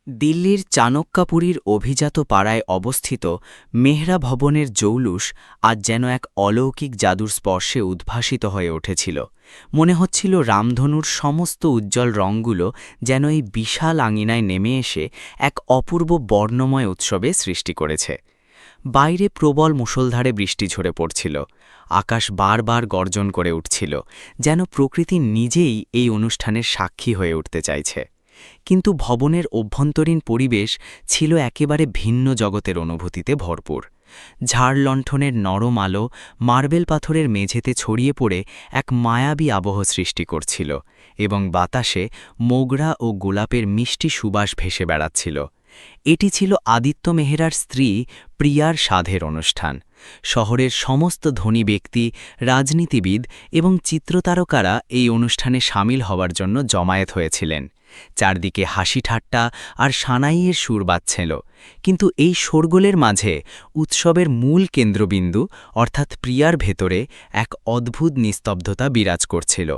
দিল্লির চাণক্যাপুরীর অভিজাত পাড়ায় অবস্থিত মেহরা ভবনের জৌলুস আজ যেন এক অলৌকিক জাদুর স্পর্শে উদ্ভাসিত হয়ে উঠেছিল। মনে হচ্ছিল রামধনুর সমস্ত উজ্জ্বল রঙগুলো যেন এই বিশাল আঙিনায় নেমে এসে এক অপূর্ব বর্ণময় উৎসবে সৃষ্টি করেছে। বাইরে প্রবল মুষলধারে বৃষ্টি ঝরে পড়ছিল, আকাশ বারবার গর্জন করে উঠছিল, যেন প্রকৃতি নিজেই এই অনুষ্ঠানের সাক্ষী হয়ে উঠতে চাইছে। কিন্তু ভবনের অভ্যন্তরীণ পরিবেশ ছিল একেবারে ভিন্ন জগতের অনুভূতিতে ভরপুর। ঝাড়লণ্ঠনের নরম আলো মার্বেল পাথরের মেঝেতে ছড়িয়ে পড়ে এক মায়াবী আবহ সৃষ্টি করছিল, এবং বাতাসে মোগরা ও গোলাপের মিষ্টি সুবাস ভেসে বেড়াচ্ছিল। এটি ছিল আদিত্য মেহরার স্ত্রী প্রিয়ার সাধের অনুষ্ঠান। শহরের সমস্ত ধনী ব্যক্তি, রাজনীতিবিদ এবং চিত্রতারকারা এই অনুষ্ঠানে সামিল হওয়ার জন্য জমায়েত হয়েছিলেন। চারদিকে হাসি ঠাট্টা আর সানাইয়ের সুর বাজছিল, কিন্তু এই শোরগোলের মাঝে উৎসবের মূল কেন্দ্রবিন্দু অর্থাৎ প্রিয়ার ভেতরে এক অদ্ভুত নিস্তব্ধতা বিরাজ করছিল,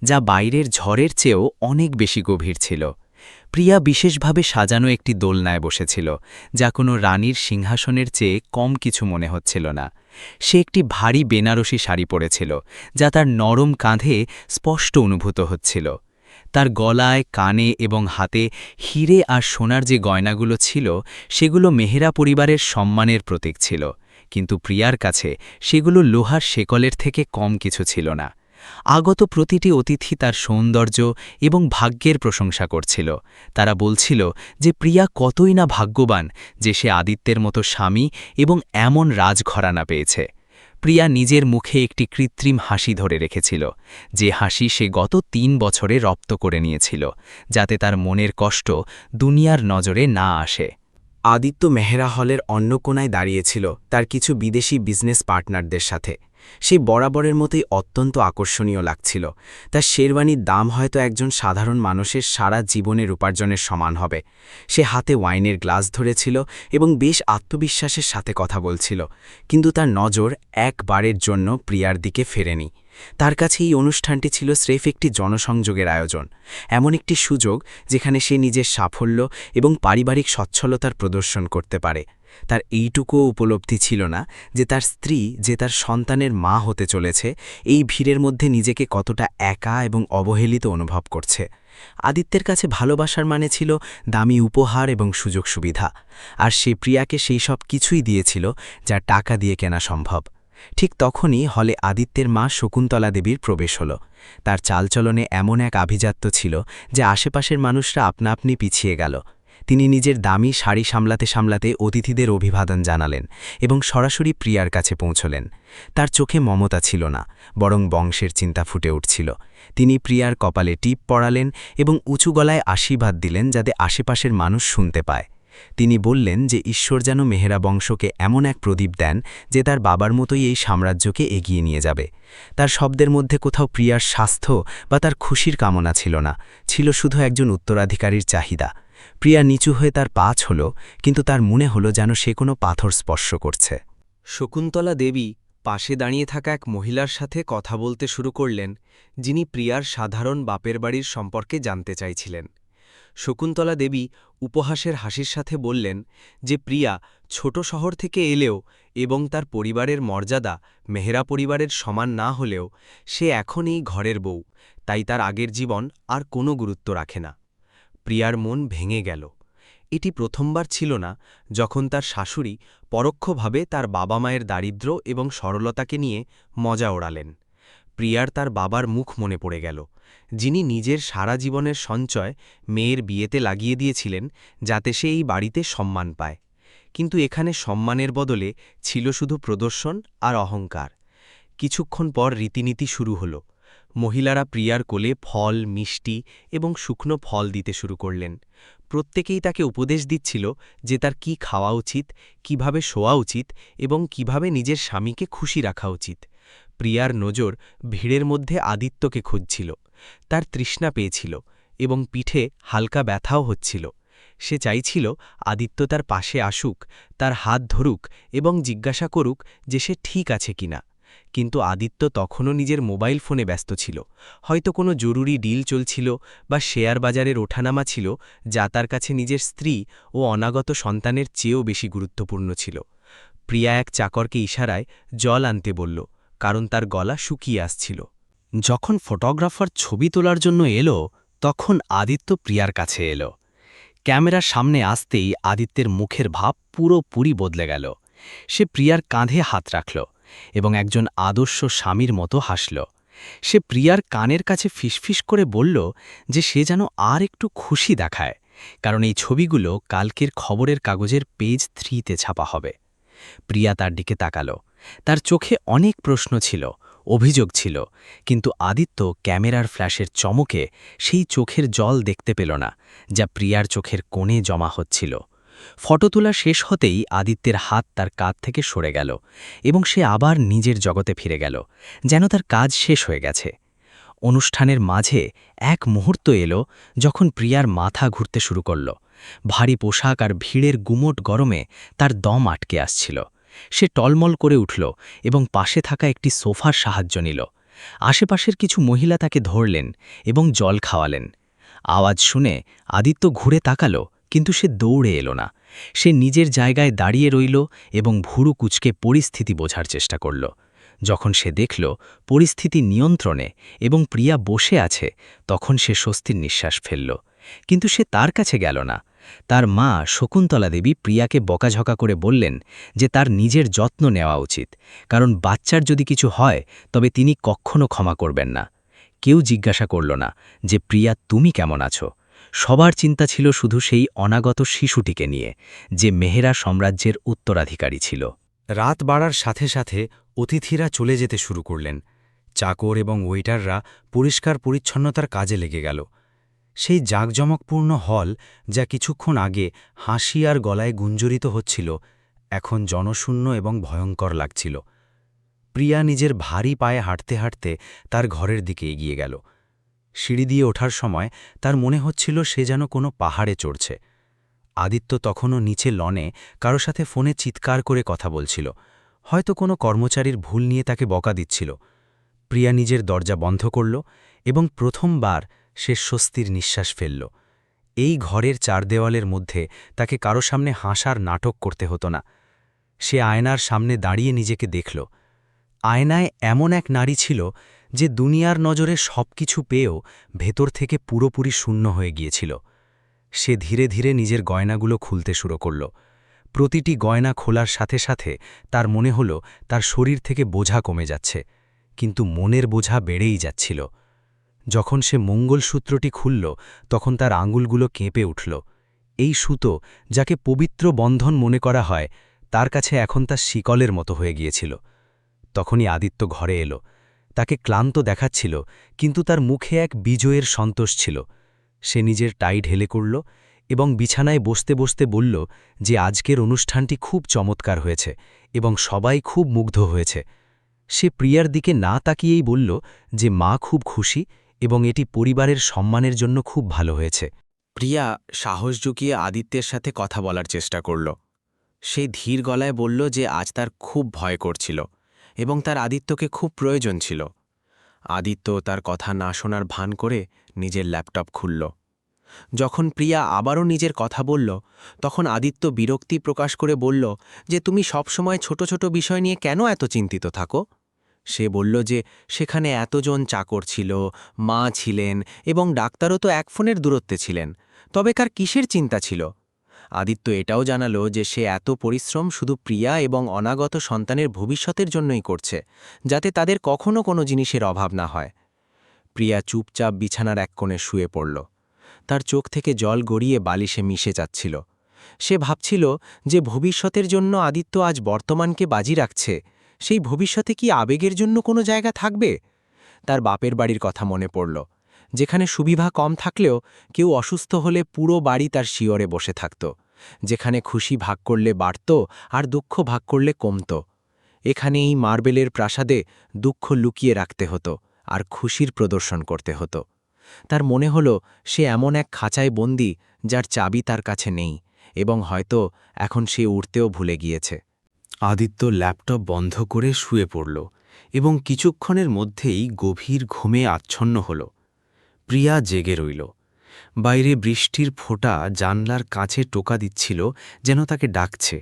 যা বাইরের ঝড়ের চেয়েও অনেক বেশি গভীর ছিল। প্রিয়া বিশেষভাবে সাজানো একটি দোলনায় বসেছিল, যা কোনো রানীর সিংহাসনের চেয়ে কম কিছু মনে হচ্ছিল না। সে একটি ভারী বেনারসি শাড়ি পরেছিল, যা তার নরম কাঁধে স্পষ্ট অনুভূত হচ্ছিল। তার গলায়, কানে এবং হাতে হিরে আর সোনার যে গয়নাগুলো ছিল, সেগুলো মেহরা পরিবারের সম্মানের প্রতীক ছিল, কিন্তু প্রিয়ার কাছে সেগুলো লোহার শেকলের থেকে কম কিছু ছিল না। আগত প্রতিটি অতিথি তার সৌন্দর্য এবং ভাগ্যের প্রশংসা করছিল। তারা বলছিল যে প্রিয়া কতই না ভাগ্যবান যে সে আদিত্যের মতো স্বামী এবং এমন রাজঘরানা পেয়েছে। প্রিয়া নিজের মুখে একটি কৃত্রিম হাসি ধরে রেখেছিল, যে হাসি সে গত ৩ বছরে রপ্ত করে নিয়েছিল, যাতে তার মনের কষ্ট দুনিয়ার নজরে না আসে। আদিত্য মেহরা হলের অন্য কোণায় দাঁড়িয়েছিল তার কিছু বিদেশি বিজনেস পার্টনারদের সাথে। সেই বরাবরের মতোই অত্যন্ত আকর্ষণীয় লাগছিল। তার শেরওয়ানির দাম হয়তো একজন সাধারণ মানুষের সারা জীবনের উপার্জনের সমান হবে। সে হাতে ওয়াইনের গ্লাস ধরেছিল এবং বেশ আত্মবিশ্বাসের সাথে কথা বলছিল, কিন্তু তার নজর একবারের জন্য প্রিয়ার দিকে ফেরেনি। তার কাছে এই অনুষ্ঠানটি ছিল স্রেফ একটি জনসংযোগের আয়োজন, এমন একটি সুযোগ যেখানে সে নিজের সাফল্য এবং পারিবারিক সচ্ছলতার প্রদর্শন করতে পারে। তার এইটুকুও উপলব্ধি ছিল না যে তার স্ত্রী, যে তার সন্তানের মা হতে চলেছে, এই ভিড়ের মধ্যে নিজেকে কতটা একা এবং অবহেলিত অনুভব করছে। আদিত্যের কাছে ভালোবাসার মানে ছিল দামি উপহার এবং সুযোগ সুবিধা, আর সে প্রিয়াকে সেই সব কিছুই দিয়েছিল যা টাকা দিয়ে কেনা সম্ভব। ঠিক তখনই হলে আদিত্যের মা শকুন্তলা দেবীর প্রবেশ হল। তার চালচলনে এমন এক আভিজাত্য ছিল যে আশেপাশের মানুষরা আপনা আপনি পিছিয়ে গেল। তিনি নিজের দামি শাড়ি সামলাতে সামলাতে অতিথিদের অভিবাদন জানালেন এবং সরাসরি প্রিয়ার কাছে পৌঁছলেন। তার চোখে মমতা ছিল না, বরং বংশের চিন্তা ফুটে উঠছিল। তিনি প্রিয়ার কপালে টিপ পরালেন এবং উঁচু গলায় আশীর্বাদ দিলেন যাতে আশেপাশের মানুষ শুনতে পায়। তিনি বললেন যে ঈশ্বর যেন মেহরা বংশকে এমন এক প্রদীপ দেন যে তার বাবার মতোই এই সাম্রাজ্যকে এগিয়ে নিয়ে যাবে। তার শব্দের মধ্যে কোথাও প্রিয়ার স্বাস্থ্য বা তার খুশির কামনা ছিল না, ছিল শুধু একজন উত্তরাধিকারীর চাহিদা। প্রিয়া নিচু হয়ে তার পা ছুঁল, কিন্তু তার মনে হলো যেন সে কোনো পাথর স্পর্শ করছে। শকুন্তলা দেবী পাশে দাঁড়িয়ে থাকা এক মহিলার সাথে কথা বলতে শুরু করলেন, যিনি প্রিয়ার সাধারণ বাপের বাড়ির সম্পর্কে জানতে চাইছিলেন। শকুন্তলা দেবী উপহাসের হাসির সাথে বললেন যে প্রিয়া ছোট শহর থেকে এলেও এবং তার পরিবারের মর্যাদা মেহরা পরিবারের সমান না হলেও সে এখন এই ঘরের বউ, তাই তার আগের জীবন আর কোনো গুরুত্ব রাখে না। প্রিয়ার মন ভেঙে গেল। এটি প্রথমবার ছিল না যখন তার শাশুড়ি পরোক্ষভাবে তার বাবা মায়ের দারিদ্র্য এবং সরলতাকে নিয়ে মজা ওড়ালেন। প্রিয়ার তার বাবার মুখ মনে পড়ে গেল, যিনি নিজের সারা জীবনের সঞ্চয় মেয়ের বিয়েতে লাগিয়ে দিয়েছিলেন যাতে সে এই বাড়িতে সম্মান পায়। কিন্তু এখানে সম্মানের বদলে ছিল শুধু প্রদর্শন আর অহংকার। কিছুক্ষণ পর রীতিনীতি শুরু হল। মহিলারা প্রিয়ার কোলে ফল, মিষ্টি এবং শুকনো ফল দিতে শুরু করলেন। প্রত্যেকেই তাকে উপদেশ দিচ্ছিল যে তার কি খাওয়া উচিত, কিভাবে শোয়া উচিত এবং কিভাবে নিজের স্বামীকে খুশি রাখা উচিত। প্রিয়ার নজর ভিড়ের মধ্যে আদিত্যকে খুঁজছিল। তার তৃষ্ণা পেয়েছিল এবং পিঠে হালকা ব্যথাও হচ্ছিল। সে চাইছিল আদিত্য তার পাশে আসুক, তার হাত ধরুক এবং জিজ্ঞাসা করুক যে সে ঠিক আছে কিনা। কিন্তু আদিত্য তখনও নিজের মোবাইল ফোনে ব্যস্ত ছিল। হয়তো কোনো জরুরি ডিল চলছিল বা শেয়ার বাজারের ওঠানামা ছিল, যা তার কাছে নিজের স্ত্রী ও অনাগত সন্তানের চেয়েও বেশি গুরুত্বপূর্ণ ছিল। প্রিয়া এক চাকরকে ইশারায় জল আনতে বলল, কারণ তার গলা শুকিয়ে আসছিল। যখন ফটোগ্রাফার ছবি তোলার জন্য এলো, তখন আদিত্য প্রিয়ার কাছে এলো। ক্যামেরার সামনে আসতেই আদিত্যের মুখের ভাব পুরোপুরি বদলে গেল। সে প্রিয়ার কাঁধে হাত রাখল এবং একজন আদর্শ স্বামীর মতো হাসল। সে প্রিয়ার কানের কাছে ফিসফিস করে বলল যে সে যেন আর একটু খুশি দেখায়, কারণ এই ছবিগুলো কালকের খবরের কাগজের পেজ 3-তে ছাপা হবে। প্রিয়া তার দিকে তাকালো। তার চোখে অনেক প্রশ্ন ছিল, অভিযোগ ছিল, কিন্তু আদিত্য ক্যামেরার ফ্ল্যাশের চমকে সেই চোখের জল দেখতে পেল না, যা প্রিয়ার চোখের কোণে জমা হচ্ছিল। ফটো তোলা শেষ হতেই আদিত্যের হাত তার কাঁধ থেকে সরে গেল এবং সে আবার নিজের জগতে ফিরে গেল, যেন তার কাজ শেষ হয়ে গেছে। অনুষ্ঠানের মাঝে এক মুহূর্ত এলো যখন প্রিয়ার মাথা ঘুরতে শুরু করল। ভারী পোশাক আর ভিড়ের গুমোট গরমে তার দম আটকে আসছিল। সে টলমল করে উঠল এবং পাশে থাকা একটি সোফার সাহায্য নিল। আশেপাশের কিছু মহিলা তাকে ধরলেন এবং জল খাওয়ালেন। আওয়াজ শুনে আদিত্য ঘুরে তাকালো, কিন্তু সে দৌড়ে এলো না। সে নিজের জায়গায় দাঁড়িয়ে রইল এবং ভুরু কুঁচকে পরিস্থিতি বোঝার চেষ্টা করল। যখন সে দেখল পরিস্থিতি নিয়ন্ত্রণে এবং প্রিয়া বসে আছে, তখন সে স্বস্তির নিঃশ্বাস ফেলল। কিন্তু সে তার কাছে গেল না। তার মা শকুন্তলা দেবী প্রিয়াকে বকাঝকা করে বললেন যে তার নিজের যত্ন নেওয়া উচিত, কারণ বাচ্চার যদি কিছু হয় তবে তিনি কখনো ক্ষমা করবেন না। কেউ জিজ্ঞাসা করল না যে প্রিয়া তুমি কেমন আছো। সবার চিন্তা ছিল শুধু সেই অনাগত শিশুটিকে নিয়ে, যে মেহেরা সাম্রাজ্যের উত্তরাধিকারী ছিল। রাত বাড়ার সাথে সাথে অতিথিরা চলে যেতে শুরু করলেন। চাকর এবং ওয়েটাররা পরিষ্কার পরিচ্ছন্নতার কাজে লেগে গেল। সেই জাঁকজমকপূর্ণ হল, যা কিছুক্ষণ আগে হাসি আর গলায় গুঞ্জরিত হচ্ছিল, এখন জনশূন্য এবং ভয়ঙ্কর লাগছিল। প্রিয়া নিজের ভারী পায়ে হাঁটতে হাঁটতে তার ঘরের দিকে এগিয়ে গেল। সিঁড়ি দিয়ে ওঠার সময় তার মনে হচ্ছিল সে যেন কোনো পাহাড়ে চড়ছে। আদিত্য তখনও নিচে লনে কারো সাথে ফোনে চিৎকার করে কথা বলছিল, হয়তো কোনো কর্মচারীর ভুল নিয়ে তাকে বকা দিচ্ছিল। প্রিয়া নিজের দরজা বন্ধ করল এবং প্রথমবার সে স্বস্তির নিঃশ্বাস ফেলল। এই ঘরের 4 দেওয়ালের মধ্যে তাকে কারো সামনে হাসার নাটক করতে হতো না। সে আয়নার সামনে দাঁড়িয়ে নিজেকে দেখল। আয়নায় এমন এক নারী ছিল যে দুনিয়ার নজরে সবকিছু পেয়েও ভেতর থেকে পুরোপুরি শূন্য হয়ে গিয়েছিল। সে ধীরে ধীরে নিজের গয়নাগুলো খুলতে শুরু করল। প্রতিটি গয়না খোলার সাথে সাথে তার মনে হল তার শরীর থেকে বোঝা কমে যাচ্ছে, কিন্তু মনের বোঝা বেড়েই যাচ্ছিল। যখন সে মঙ্গলসূত্রটি খুলল, তখন তার আঙুলগুলো কেঁপে উঠল। এই সুতো, যাকে পবিত্র বন্ধন মনে করা হয়, তার কাছে এখন তার শিকলের মতো হয়ে গিয়েছিল। তখনই আদিত্য ঘরে এলো। তাকে ক্লান্ত দেখাচ্ছিল, কিন্তু তার মুখে এক বিজয়ের সন্তোষ ছিল। সে নিজের টাই ঢেলে করল এবং বিছানায় বসতে বসতে বলল যে আজকের অনুষ্ঠানটি খুব চমৎকার হয়েছে এবং সবাই খুব মুগ্ধ হয়েছে। সে প্রিয়ার দিকে না তাকিয়েই বলল যে মা খুব খুশি এবং এটি পরিবারের সম্মানের জন্য খুব ভালো হয়েছে। প্রিয়া সাহস জুগিয়ে আদিত্যের সাথে কথা বলার চেষ্টা করল। সে ধীর গলায় বলল যে আজ তার খুব ভয় করছিল এবং তার আদিত্যকে খুব প্রয়োজন ছিল। আদিত্য তার কথা না শোনার ভান করে নিজের ল্যাপটপ খুলল। যখন প্রিয়া আবারও নিজের কথা বলল, তখন আদিত্য বিরক্তি প্রকাশ করে বলল যে তুমি সবসময় ছোট ছোট বিষয় নিয়ে কেন এত চিন্তিত থাকো। সে বলল যে সেখানে এতজন চাকর ছিল, মা ছিলেন এবং ডাক্তারও তো এক ফোনের দূরত্বে ছিলেন, তবে কার কিসের চিন্তা ছিল। আদিত্য এটাও জানালো যে সে এত পরিশ্রম শুধু প্রিয়া এবং অনাগত সন্তানের ভবিষ্যতের জন্যই করছে, যাতে তাদের কখনো কোনো জিনিসের অভাব না হয়। প্রিয়া চুপচাপ বিছানার এক কোণে শুয়ে পড়ল। তার চোখ থেকে জল গড়িয়ে বালিশে মিশে যাচ্ছিল। সে ভাবছিল যে ভবিষ্যতের জন্য আদিত্য আজ বর্তমানকে বাজি রাখছে, সেই ভবিষ্যতে কি আবেগের জন্য কোনো জায়গা থাকবে। তার বাপের বাড়ির কথা মনে পড়ল, যেখানে সুবিধা কম থাকলেও কেউ অসুস্থ হলে পুরো বাড়ি তার শিয়রে বসে থাকত, যেখানে খুশি ভাগ করলে বাড়ত আর দুঃখ ভাগ করলে কমত। এখানে এই মার্বেলের প্রাসাদে দুঃখ লুকিয়ে রাখতে হতো আর খুশির প্রদর্শন করতে হতো। তার মনে হল সে এমন এক খাঁচায় বন্দী যার চাবি তার কাছে নেই এবং হয়তো এখন সে উঠতেও ভুলে গিয়েছে। আদিত্য ল্যাপটপ বন্ধ করে শুয়ে পড়ল এবং কিছুক্ষণের মধ্যেই গভীর ঘুমে আচ্ছন্ন হল। প্রিয়া জেগে রইল। বাইরে বৃষ্টির ফোঁটা জানলার কাছে টোকা দিচ্ছিল, যেন তাকে ডাকছে।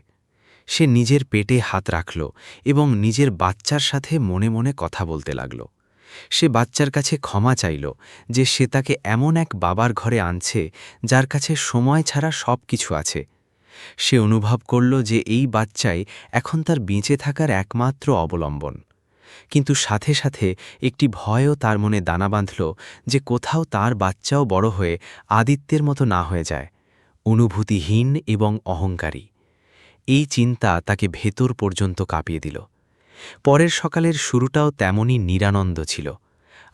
সে নিজের পেটে হাত রাখল এবং নিজের বাচ্চার সাথে মনে মনে কথা বলতে লাগল। সে বাচ্চার কাছে ক্ষমা চাইল যে সে তাকে এমন এক বাবার ঘরে আনছে যার কাছে সময় ছাড়া সব কিছু আছে। সে অনুভব করল যে এই বাচ্চাই এখন তার বেঁচে থাকার একমাত্র অবলম্বন। কিন্তু সাথে সাথে একটি ভয়ও তার মনে দানা বাঁধল যে কোথাও তার বাচ্চাও বড় হয়ে আদিত্যের মতো না হয়ে যায়, অনুভূতিহীন এবং অহংকারী। এই চিন্তা তাকে ভেতর পর্যন্ত কাঁপিয়ে দিল। পরের সকালের শুরুটাও তেমনই নিরানন্দ ছিল।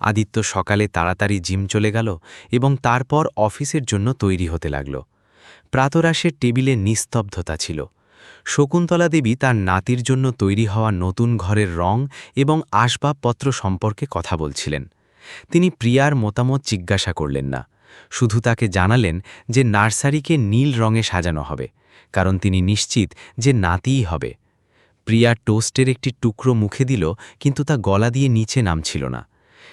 আদিত্য সকালে তাড়াতাড়ি জিম চলে গেল এবং তারপর অফিসের জন্য তৈরি হতে লাগল। প্রাতরাশের টেবিলে নিস্তব্ধতা ছিল। শকুন্তলা দেবী তার নাতির জন্য তৈরি হওয়া নতুন ঘরের রং এবং আসবাবপত্র সম্পর্কে কথা বলছিলেন। তিনি প্রিয়ার মতামত জিজ্ঞাসা করলেন না, শুধু তাকে জানালেন যে নার্সারিকে নীল রঙে সাজানো হবে, কারণ তিনি নিশ্চিত যে নাতিই হবে। প্রিয়া টোস্টের একটি টুকরো মুখে দিল, কিন্তু তা গলা দিয়ে নিচে নামছিল না।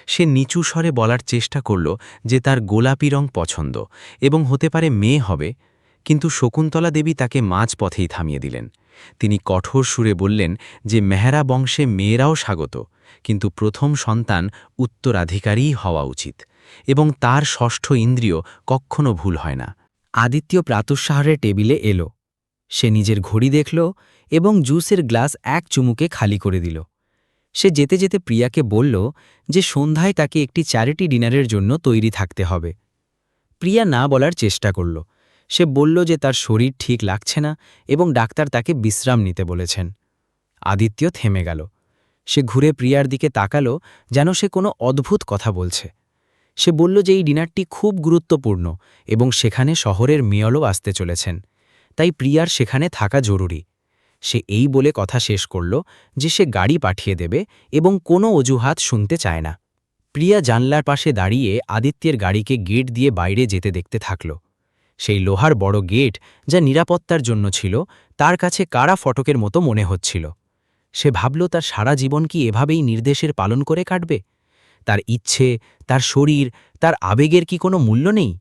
সে নিচু স্বরে বলার চেষ্টা করল যে তার গোলাপি রং পছন্দ এবং হতে পারে মেয়ে হবে, কিন্তু শকুন্তলা দেবী তাকে মাঝপথেই থামিয়ে দিলেন। তিনি কঠোর সুরে বললেন যে মেহরা বংশে মেয়েরাও স্বাগত, কিন্তু প্রথম সন্তান উত্তরাধিকারীই হওয়া উচিত এবং তার ষষ্ঠ ইন্দ্রিয় কখনো ভুল হয় না। আদিত্য প্রাতঃসাহারে টেবিলে এলো। সে নিজের ঘড়ি দেখল এবং জুসের গ্লাস এক চুমুকে খালি করে দিল। সে যেতে যেতে প্রিয়াকে বলল যে সন্ধ্যায় তাকে একটি চ্যারিটি ডিনারের জন্য তৈরি থাকতে হবে। প্রিয়া না বলার চেষ্টা করল। সে বলল যে তার শরীর ঠিক লাগছে না এবং ডাক্তার তাকে বিশ্রাম নিতে বলেছেন। আদিত্য থেমে গেল। সে ঘুরে প্রিয়ার দিকে তাকালো, যেন সে কোনো অদ্ভুত কথা বলছে। সে বলল যে এই ডিনারটি খুব গুরুত্বপূর্ণ এবং সেখানে শহরের মেয়লও আসতে চলেছেন, তাই প্রিয়ার সেখানে থাকা জরুরি। সে এই বলে কথা শেষ করল যে সে গাড়ি পাঠিয়ে দেবে এবং কোনো অজুহাত শুনতে চায় না। প্রিয়া জানলার পাশে দাঁড়িয়ে আদিত্যের গাড়িকে গেট দিয়ে বাইরে যেতে দেখতে থাকল। সেই লোহার বড় গেট, যা নিরাপত্তার জন্য ছিল, তার কাছে কারা ফটকের মতো মনে হচ্ছিল। সে ভাবল তার সারা জীবন কি এভাবেই নির্দেশের পালন করে কাটবে? তার ইচ্ছে, তার শরীর, তার আবেগের কি কোনো মূল্য নেই?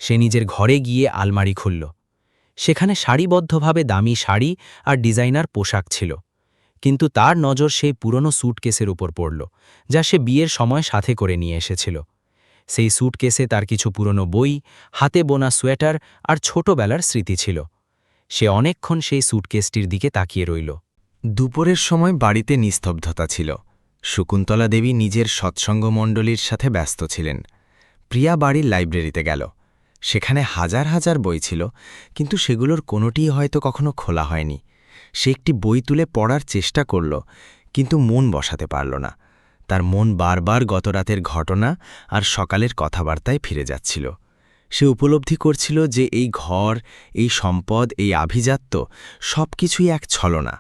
সে নিজের ঘরে গিয়ে আলমারি খুলল। সেখানে সারিবদ্ধভাবে দামি শাড়ি আর ডিজাইনার পোশাক ছিল, কিন্তু তার নজর সেই পুরনো স্যুটকেসের উপর পড়ল, যা সে বিয়ের সময় সাথে করে নিয়ে এসেছিল। সেই স্যুটকেসে তার কিছু পুরনো বই, হাতে বোনা সোয়েটার আর ছোটবেলার স্মৃতি ছিল। সে অনেকক্ষণ সেই স্যুটকেসটির দিকে তাকিয়ে রইল। দুপুরের সময় বাড়িতে নিস্তব্ধতা ছিল। শকুন্তলা দেবী নিজের সৎসঙ্গমণ্ডলীর সাথে ব্যস্ত ছিলেন। প্রিয়া বাড়ির লাইব্রেরিতে গেল। সেখানে হাজার হাজার বই ছিল, কিন্তু সেগুলোর কোনোটিই হয়তো কখনো খোলা হয়নি। সে একটি বই তুলে পড়ার চেষ্টা করল, কিন্তু মন বসাতে পারল না। তার মন বারবার গতরাতের ঘটনা আর সকালের কথাবার্তায় ফিরে যাচ্ছিল। সে উপলব্ধি করছিল যে এই ঘর, এই সম্পদ, এই আভিজাত্য সব কিছুই এক ছলনা।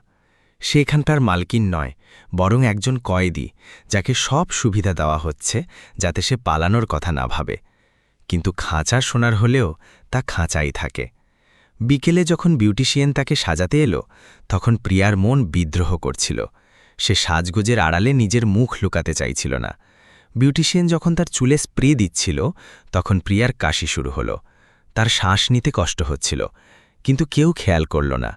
সে এখানটার মালকিন নয়, বরং একজন কয়েদি, যাকে সব সুবিধা দেওয়া হচ্ছে যাতে সে পালানোর কথা না ভাবে। কিন্তু খাঁচা সোনার হলেও তা খাঁচাই থাকে। বিকেলে যখন বিউটিশিয়ান তাকে সাজাতে এলো, তখন প্রিয়ার মন বিদ্রোহ করছিল। সে সাজগোজের আড়ালে নিজের মুখ লুকাতে চাইছিল না। বিউটিশিয়ান যখন তার চুলে স্প্রে দিচ্ছিল, তখন প্রিয়ার কাশি শুরু হলো। তার শ্বাস নিতে কষ্ট হচ্ছিল, কিন্তু কেউ খেয়াল করল না।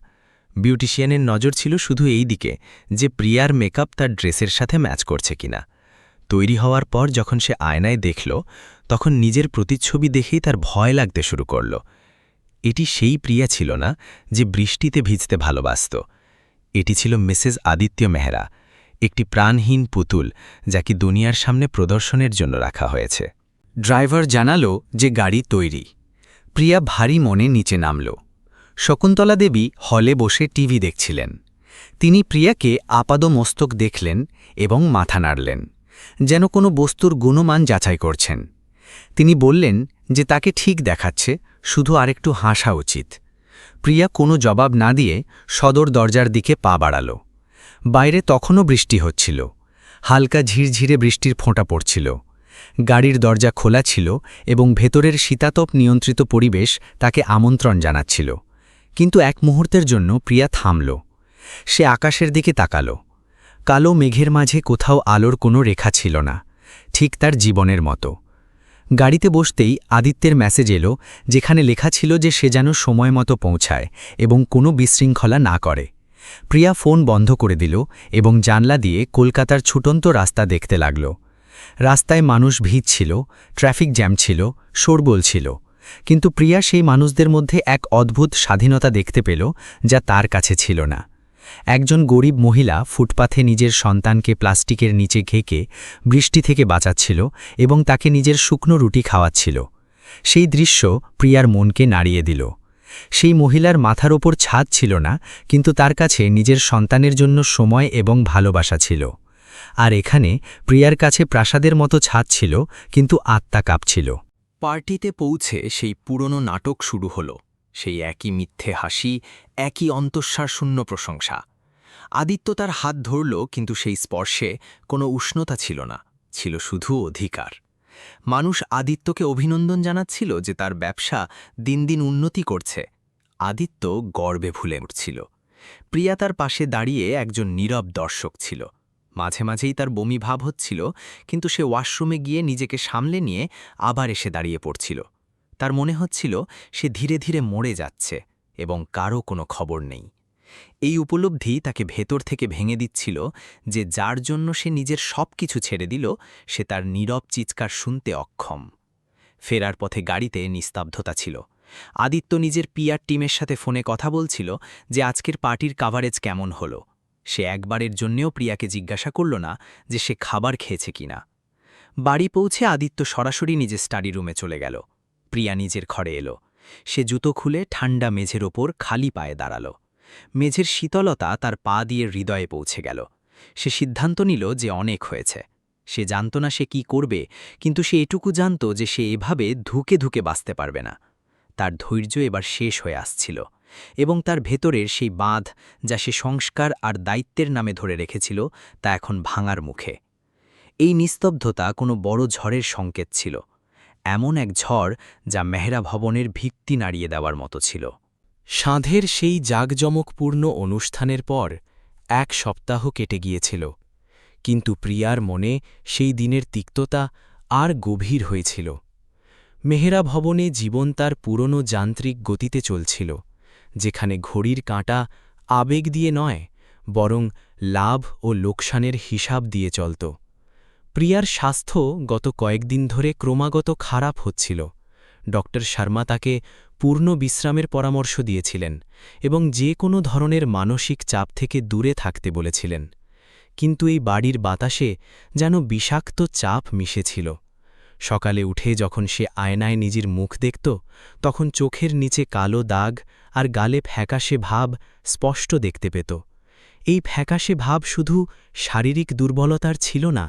বিউটিশিয়ানের নজর ছিল শুধু এই দিকে যে প্রিয়ার মেকআপ তার ড্রেসের সাথে ম্যাচ করছে কিনা। তৈরি হওয়ার পর যখন সে আয়নায় দেখল, তখন নিজের প্রতিচ্ছবি দেখেই তার ভয় লাগতে শুরু করল। এটি সেই প্রিয়া ছিল না যে বৃষ্টিতে ভিজতে ভালোবাসত। এটি ছিল মিসেস আদিত্য মেহরা, একটি প্রাণহীন পুতুল, যাকে দুনিয়ার সামনে প্রদর্শনের জন্য রাখা হয়েছে। ড্রাইভার জানালো যে গাড়ি তৈরি। প্রিয়া ভারী মনে নিচে নামল। শকুন্তলা দেবী হলে বসে টিভি দেখছিলেন। তিনি প্রিয়াকে আপাদমস্তক দেখলেন এবং মাথা নাড়লেন, যেন কোনো বস্তুর গুণমান যাচাই করছেন। তিনি বললেন যে তাকে ঠিক দেখাচ্ছে, শুধু আরেকটু হাসা উচিত। প্রিয়া কোনো জবাব না দিয়ে সদর দরজার দিকে পা বাড়াল। বাইরে তখনও বৃষ্টি হচ্ছিল। হালকা ঝিরঝিরে বৃষ্টির ফোঁটা পড়ছিল। গাড়ির দরজা খোলা ছিল এবং ভেতরের শীতাতপ নিয়ন্ত্রিত পরিবেশ তাকে আমন্ত্রণ জানাচ্ছিল। কিন্তু এক মুহূর্তের জন্য প্রিয়া থামল। সে আকাশের দিকে তাকাল। কালো মেঘের মাঝে কোথাও আলোর কোনো রেখা ছিল না, ঠিক তার জীবনের মতো। গাড়িতে বসতেই আদিত্যের মেসেজ এলো, যেখানে লেখা ছিল যে সে যেন সময় মতো পৌঁছায় এবং কোনো বিশৃঙ্খলা না করে। প্রিয়া ফোন বন্ধ করে দিল এবং জানলা দিয়ে কলকাতার ছুটন্ত রাস্তা দেখতে লাগল। রাস্তায় মানুষ ভিড় ছিল, ট্রাফিক জ্যাম ছিল, শোরগোল ছিল, কিন্তু প্রিয়া সেই মানুষদের মধ্যে এক অদ্ভুত স্বাধীনতা দেখতে পেল যা তার কাছে ছিল না। একজন গরিব মহিলা ফুটপাথে নিজের সন্তানকে প্লাস্টিকের নিচে ঘেকে বৃষ্টি থেকে বাঁচাচ্ছিল এবং তাকে নিজের শুকনো রুটি খাওয়াচ্ছিল। সেই দৃশ্য প্রিয়ার মনকে নাড়িয়ে দিল। সেই মহিলার মাথার ওপর ছাদ ছিল না, কিন্তু তার কাছে নিজের সন্তানের জন্য সময় এবং ভালোবাসা ছিল। আর এখানে প্রিয়ার কাছে প্রাসাদের মতো ছাদ ছিল, কিন্তু আত্মা কাঁপছিল। পার্টিতে পৌঁছে সেই পুরনো নাটক শুরু হলো, সেই একই মিথ্যে হাসি, একই অন্তঃসারশূন্য প্রশংসা। আদিত্য তার হাত ধরল, কিন্তু সেই স্পর্শে কোনো উষ্ণতা ছিল না, ছিল শুধু অধিকার। মানুষ আদিত্যকে অভিনন্দন জানাচ্ছিল যে তার ব্যবসা দিন দিন উন্নতি করছে। আদিত্য গর্বে ভুলে উঠছিল। প্রিয়া তার পাশে দাঁড়িয়ে একজন নীরব দর্শক ছিল। মাঝে মাঝেই তার বমি ভাব হচ্ছিল, কিন্তু সে ওয়াশরুমে গিয়ে নিজেকে সামলে নিয়ে আবার এসে দাঁড়িয়ে পড়ছিল। তার মনে হচ্ছিল সে ধীরে ধীরে মরে যাচ্ছে এবং কারও কোনো খবর নেই। এই উপলব্ধি তাকে ভেতর থেকে ভেঙে দিচ্ছিল যে যার জন্য সে নিজের সব কিছু ছেড়ে দিল, সে তার নীরব চিৎকার শুনতে অক্ষম। ফেরার পথে গাড়িতে নিস্তব্ধতা ছিল। আদিত্য নিজের পিআর টিমের সাথে ফোনে কথা বলছিল যে আজকের পার্টির কাভারেজ কেমন হলো। সে একবারের জন্যেও প্রিয়াকে জিজ্ঞাসা করল না যে সে খাবার খেয়েছে কিনা। বাড়ি পৌঁছে আদিত্য সরাসরি নিজের স্টাডি রুমে চলে গেল। প্রিয়া নিজের ঘরে এলো। সে জুতো খুলে ঠান্ডা মেঝের ওপর খালি পায়ে দাঁড়াল। মেঝের শীতলতা তার পা দিয়ে হৃদয়ে পৌঁছে গেল। সে সিদ্ধান্ত নিল যে অনেক হয়েছে। সে জানত না সে কি করবে, কিন্তু সে এটুকু জানত যে সে এভাবে ধুকে ধুকে বাঁচতে পারবে না। তার ধৈর্য এবার শেষ হয়ে আসছিল, এবং তার ভেতরের সেই বাঁধ যা সে সংস্কার আর দায়িত্বের নামে ধরে রেখেছিল, তা এখন ভাঙার মুখে। এই নিস্তব্ধতা কোনো বড় ঝড়ের সংকেত ছিল, এমন এক ঝড় যা মেহরা ভবনের ভিত্তি নাড়িয়ে দেওয়ার মতো ছিল। সাঁধের সেই জাঁকজমকপূর্ণ অনুষ্ঠানের পর 1 সপ্তাহ কেটে গিয়েছিল, কিন্তু প্রিয়ার মনে সেই দিনের তিক্ততা আর গভীর হয়েছিল। মেহরা ভবনে জীবন তার পুরনো যান্ত্রিক গতিতে চলছিল, যেখানে ঘড়ির কাঁটা আবেগ দিয়ে নয়, বরং লাভ ও লোকসানের হিসাব দিয়ে চলত। প্রিয়ার স্বাস্থ্য গত কয়েকদিন ধরে ক্রমাগত খারাপ হচ্ছিল। ডক্টর শর্মা তাকে পূর্ণ বিশ্রামের পরামর্শ দিয়েছিলেন এবং যে কোনো ধরনের মানসিক চাপ থেকে দূরে থাকতে বলেছিলেন। কিন্তু এই বাড়ির বাতাসে যেন বিষাক্ত চাপ মিশেছিল। সকালে উঠে যখন সে আয়নায় নিজের মুখ দেখত, তখন চোখের নিচে কালো দাগ আর গালে ফ্যাকাশে ভাব স্পষ্ট দেখতে পেত। এই ফ্যাকাশে ভাব শুধু শারীরিক দুর্বলতার ছিল না,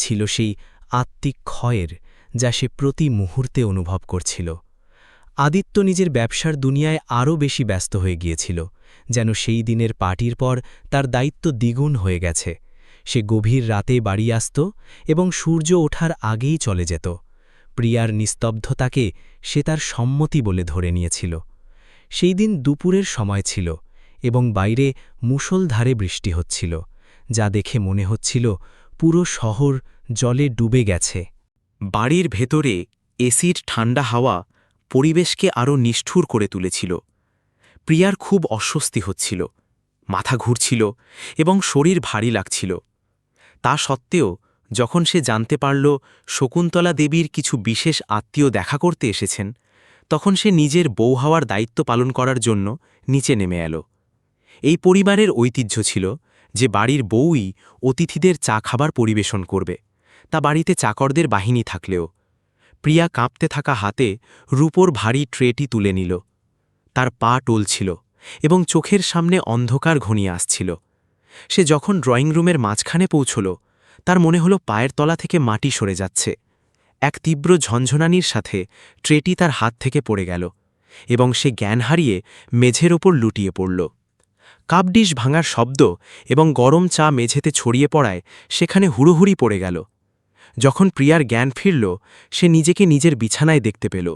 ছিল সেই আত্মিক ক্ষয়ের, যা সে প্রতি মুহূর্তে অনুভব করছিল। আদিত্য নিজের ব্যবসার দুনিয়ায় আরও বেশি ব্যস্ত হয়ে গিয়েছিল, যেন সেই দিনের পার্টির পর তার দায়িত্ব দ্বিগুণ হয়ে গেছে। সে গভীর রাতে বাড়ি আসত এবং সূর্য ওঠার আগেই চলে যেত। প্রিয়ার নিস্তব্ধতাকে সে তার সম্মতি বলে ধরে নিয়েছিল। সেই দিন দুপুরের সময় ছিল এবং বাইরে মুষলধারে বৃষ্টি হচ্ছিল, যা দেখে মনে হচ্ছিল পুরো শহর জলে ডুবে গেছে। বাড়ির ভেতরে এসির ঠান্ডা হাওয়া পরিবেশকে আরও নিষ্ঠুর করে তুলেছিল। প্রিয়ার খুব অস্বস্তি হচ্ছিল, মাথা ঘুরছিল এবং শরীর ভারী লাগছিল। তা সত্ত্বেও যখন সে জানতে পারল শকুন্তলা দেবীর কিছু বিশেষ আত্মীয় দেখা করতে এসেছেন, তখন সে নিজের বউ হওয়ার দায়িত্ব পালন করার জন্য নিচে নেমে এল। এই পরিবারের ঐতিহ্য ছিল যে বাড়ির বউই অতিথিদের চা খাবার পরিবেশন করবে, তা বাড়িতে চাকরদের বাহিনী থাকলেও। প্রিয়া কাঁপতে থাকা হাতে রূপোর ভারী ট্রেটি তুলে নিল। তার পা টলছিল এবং চোখের সামনে অন্ধকার ঘনিয়ে আসছিল। সে যখন ড্রয়িং রুমের মাঝখানে পৌঁছল, তার মনে হলো পায়ের তলা থেকে মাটি সরে যাচ্ছে। এক তীব্র ঝনঝনানির সাথে ট্রেটি তার হাত থেকে পড়ে গেল এবং সে জ্ঞান হারিয়ে মেঝের ওপর লুটিয়ে পড়ল। কাপডিশ ভাঙার শব্দ এবং গরম চা মেঝেতে ছড়িয়ে পড়ায় সেখানে হুড়োহুড়ি পড়ে গেল। যখন প্রিয়ার জ্ঞান ফিরল, সে নিজেকে নিজের বিছানায় দেখতে পেল।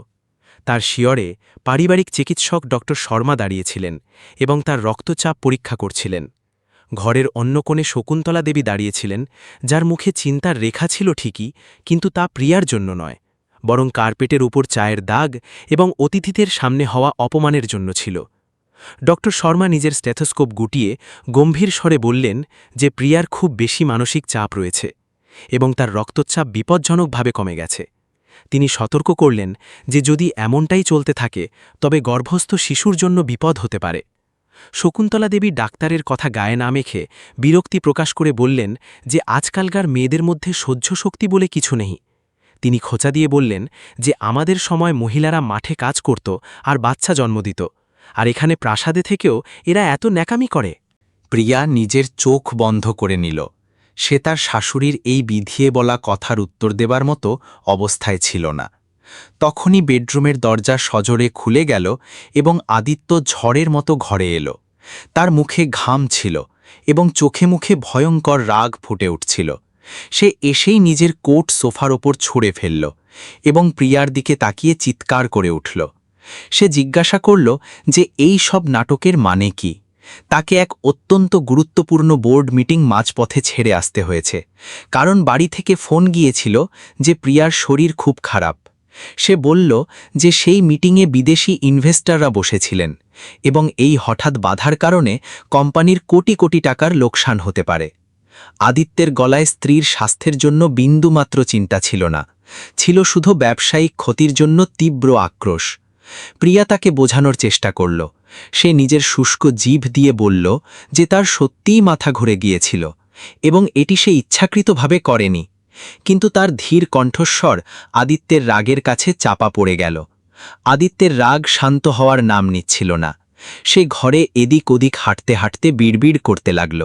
তার শিয়রে পারিবারিক চিকিৎসক ডক্টর শর্মা দাঁড়িয়েছিলেন এবং তার রক্তচাপ পরীক্ষা করছিলেন। ঘরের অন্য কোণে শকুন্তলা দেবী দাঁড়িয়েছিলেন, যার মুখে চিন্তার রেখা ছিল ঠিকই, কিন্তু তা প্রিয়ার জন্য নয়, বরং কার্পেটের উপর চায়ের দাগ এবং অতিথিদের সামনে হওয়া অপমানের জন্য ছিল। ড শর্মা নিজের স্টেথোস্কোপ গুটিয়ে গম্ভীর স্বরে বললেন যে প্রিয়ার খুব বেশি মানসিক চাপ রয়েছে এবং তার রক্তচাপ বিপজ্জনকভাবে কমে গেছে। তিনি সতর্ক করলেন যে যদি এমনটাই চলতে থাকে তবে গর্ভস্থ শিশুর জন্য বিপদ হতে পারে। শকুন্তলা দেবী ডাক্তারের কথা গায়ে না মেখে বিরক্তি প্রকাশ করে বললেন যে আজকালকার মেয়েদের মধ্যে সহ্য শক্তি বলে কিছু নেই। তিনি খোঁচা দিয়ে বললেন যে আমাদের সময় মহিলারা মাঠে কাজ করত আর বাচ্চা জন্ম দিত, আর এখানে প্রাসাদে থেকেও এরা এত ন্যাকামি করে। প্রিয়া নিজের চোখ বন্ধ করে নিল। সে তার শাশুড়ির এই বিধিয়ে বলা কথার উত্তর দেবার মতো অবস্থায় ছিল না। তখনই বেডরুমের দরজা সজোরে খুলে গেল এবং আদিত্য ঝড়ের মতো ঘরে এলো। তার মুখে ঘাম ছিল এবং চোখে মুখে ভয়ঙ্কর রাগ ফুটে উঠছিল। সে এসেই নিজের কোট সোফার ওপর ছুঁড়ে ফেলল এবং প্রিয়ার দিকে তাকিয়ে চিৎকার করে উঠল। সে জিজ্ঞাসা করল যে এই সব নাটকের মানে কি। তাকে এক অত্যন্ত গুরুত্বপূর্ণ বোর্ড মিটিং মাঝপথে ছেড়ে আসতে হয়েছে, কারণ বাড়ি থেকে ফোন গিয়েছিল যে প্রিয়ার শরীর খুব খারাপ। সে বলল যে সেই মিটিংয়ে বিদেশি ইনভেস্টররা বসেছিলেন এবং এই হঠাৎ বাধার কারণে কোম্পানির কোটি কোটি টাকার লোকসান হতে পারে। আদিত্যের গলায় স্ত্রীর স্বাস্থ্যের জন্য বিন্দুমাত্র চিন্তা ছিল না, ছিল শুধু ব্যবসায়িক ক্ষতির জন্য তীব্র আক্রোশ। প্রিয়া তাকে বোঝানোর চেষ্টা করল। সে নিজের শুষ্ক জিভ দিয়ে বলল যে তার সত্যিই মাথা ঘুরে গিয়েছিল এবং এটি সে ইচ্ছাকৃতভাবে করেনি, কিন্তু তার ধীর কণ্ঠস্বর আদিত্যের রাগের কাছে চাপা পড়ে গেল। আদিত্যের রাগ শান্ত হওয়ার নাম নিচ্ছিল না। সে ঘরে এদিক ওদিক হাঁটতে হাঁটতে বিড়বিড় করতে লাগল।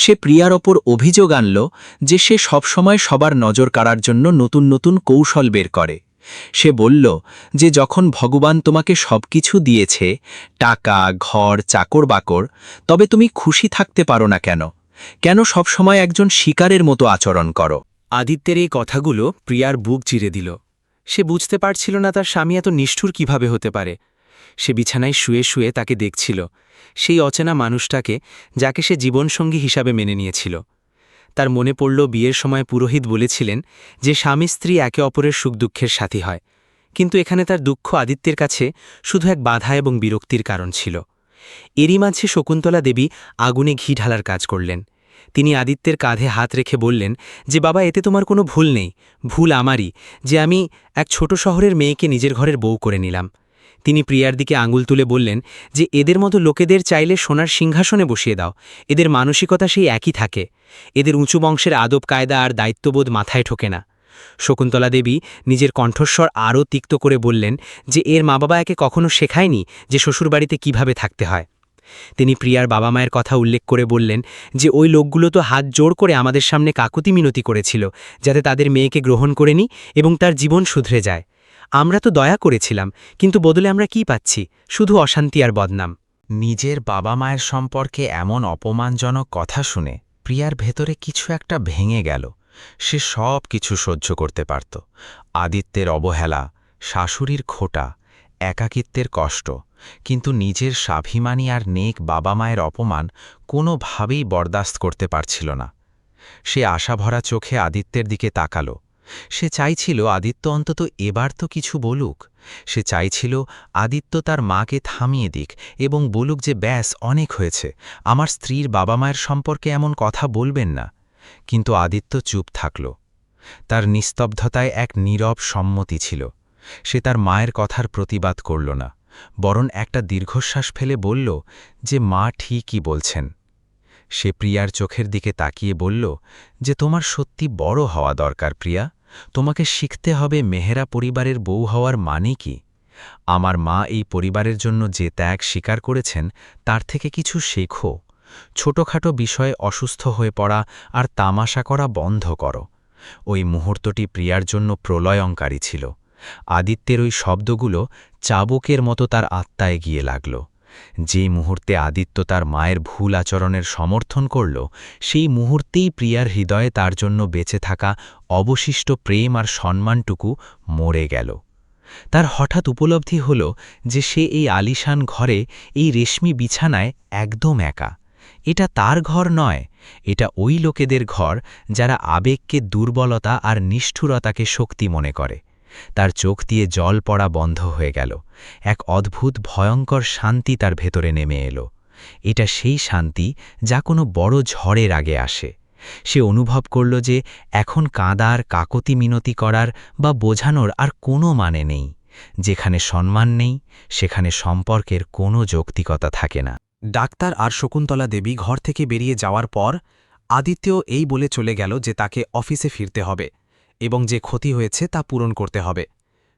সে প্রিয়ার ওপর অভিযোগ আনল যে সে সবসময় সবার নজর কাড়ার জন্য নতুন নতুন কৌশল বের করে। সে বলল যে যখন ভগবান তোমাকে সবকিছু দিয়েছে, টাকা, ঘর, চাকর বাকর, তবে তুমি খুশি থাকতে পারো না কেন? কেন সবসময় একজন শিকারের মতো আচরণ করো? আদিত্যের এই কথাগুলো প্রিয়ার বুক চিরে দিল। সে বুঝতে পারছিল না তার স্বামী এত নিষ্ঠুর কিভাবে হতে পারে। সে বিছানায় শুয়ে শুয়ে তাকে দেখছিল, সেই অচেনা মানুষটাকে যাকে সে জীবনসঙ্গী হিসাবে মেনে নিয়েছিল। তার মনে পড়ল বিয়ের সময় পুরোহিত বলেছিলেন যে স্বামী স্ত্রী একে অপরের সুখ দুঃখের সাথী হয়, কিন্তু এখানে তার দুঃখ আদিত্যের কাছে শুধু এক বাধা এবং বিরক্তির কারণ ছিল। এরই মাঝে শকুন্তলা দেবী আগুনে ঘি ঢালার কাজ করলেন। তিনি আদিত্যের কাঁধে হাত রেখে বললেন যে বাবা, এতে তোমার কোনো ভুল নেই, ভুল আমারই যে আমি এক ছোট শহরের মেয়েকে নিজের ঘরের বউ করে নিলাম। তিনি প্রিয়ার দিকে আঙুল তুলে বললেন যে এদের মতো লোকেদের চাইলে সোনার সিংহাসনে বসিয়ে দাও, এদের মানসিকতা সেই একই থাকে, এদের উঁচু বংশের আদব কায়দা আর দায়িত্ববোধ মাথায় ঠোকে না। শকুন্তলা দেবী নিজের কণ্ঠস্বর আরও তিক্ত করে বললেন যে এর মা বাবা একে কখনো শেখায়নি যে শ্বশুরবাড়িতে কিভাবে থাকতে হয়। তিনি প্রিয়ার বাবা মায়ের কথা উল্লেখ করে বললেন যে ওই লোকগুলো তো হাত জোড় করে আমাদের সামনে কাকুতি মিনতি করেছিল যাতে তাদের মেয়েকে গ্রহণ করে নি এবং তার জীবন শুধরে যায়। আমরা তো দয়া করেছিলাম, কিন্তু বদলে আমরা কি পাচ্ছি? শুধু অশান্তি আর বদনাম। নিজের বাবা মায়ের সম্পর্কে এমন অপমানজনক কথা শুনে প্রিয়ার ভেতরে কিছু একটা ভেঙে গেল। সে সব কিছু সহ্য করতে পারত, আদিত্যের অবহেলা, শাশুড়ির খোটা, একাকিত্বের কষ্ট, কিন্তু নিজের স্বাভিমানী আর নেক বাবা মায়ের অপমান কোনোভাবেই বরদাস্ত করতে পারছিল না। সে আশাভরা চোখে আদিত্যের দিকে তাকাল। সে চাইছিল আদিত্য অন্তত এবার তো কিছু বলুক। সে চাইছিল আদিত্য তার মাকে থামিয়ে দিক এবং বলুক যে ব্যাস, অনেক হয়েছে, আমার স্ত্রীর বাবা মায়ের সম্পর্কে এমন কথা বলবেন না। কিন্তু আদিত্য চুপ থাকল। তার নিস্তব্ধতায় এক নীরব সম্মতি ছিল। সে তার মায়ের কথার প্রতিবাদ করল না, বরং একটা দীর্ঘশ্বাস ফেলে বলল যে মা ঠিকই বলছেন। সে প্রিয়ার চোখের দিকে তাকিয়ে বলল যে তোমার সত্যি বড় হওয়া দরকার প্রিয়া, তোমাকে শিখতে হবে মেহেরা পরিবারের বউ হওয়ার মানে কি। আমার মা এই পরিবারের জন্য যে ত্যাগ স্বীকার করেছেন তার থেকে কিছু শেখো। ছোটখাটো বিষয়ে অসুস্থ হয়ে পড়া আর তামাশা করা বন্ধ করো। ওই মুহূর্তটি প্রিয়ার জন্য প্রলয়ঙ্কারী ছিল। আদিত্যের ওই শব্দগুলো চাবুকের মতো তার আত্মায় গিয়ে লাগল। যে মুহূর্তে আদিত্য তার মায়ের ভুল আচরণের সমর্থন করল, সেই মুহূর্তেই প্রিয়ার হৃদয়ে তার জন্য বেঁচে থাকা অবশিষ্ট প্রেম আর সম্মানটুকু মরে গেল। তার হঠাৎ উপলব্ধি হল যে সে এই আলিশান ঘরে, এই রেশমি বিছানায় একদম একা। এটা তার ঘর নয়, এটা ওই লোকেদের ঘর যারা আবেগকে দুর্বলতা আর নিষ্ঠুরতাকে শক্তি মনে করে। তার চোখ দিয়ে জল পড়া বন্ধ হয়ে গেল। এক অদ্ভুত ভয়ঙ্কর শান্তি তার ভেতরে নেমে এলো। এটা সেই শান্তি যা কোনো বড় ঝড়ের আগে আসে। সে অনুভব করল যে এখন কাঁদার, কাকতি মিনতি করার বা বোঝানোর আর কোনো মানে নেই। যেখানে সম্মান নেই, সেখানে সম্পর্কের কোনো যৌক্তিকতা থাকে না। ডাক্তার আর শকুন্তলা দেবী ঘর থেকে বেরিয়ে যাওয়ার পর আদিত্য এই বলে চলে গেল যে তাকে অফিসে ফিরতে হবে এবং যে ক্ষতি হয়েছে তা পূরণ করতে হবে।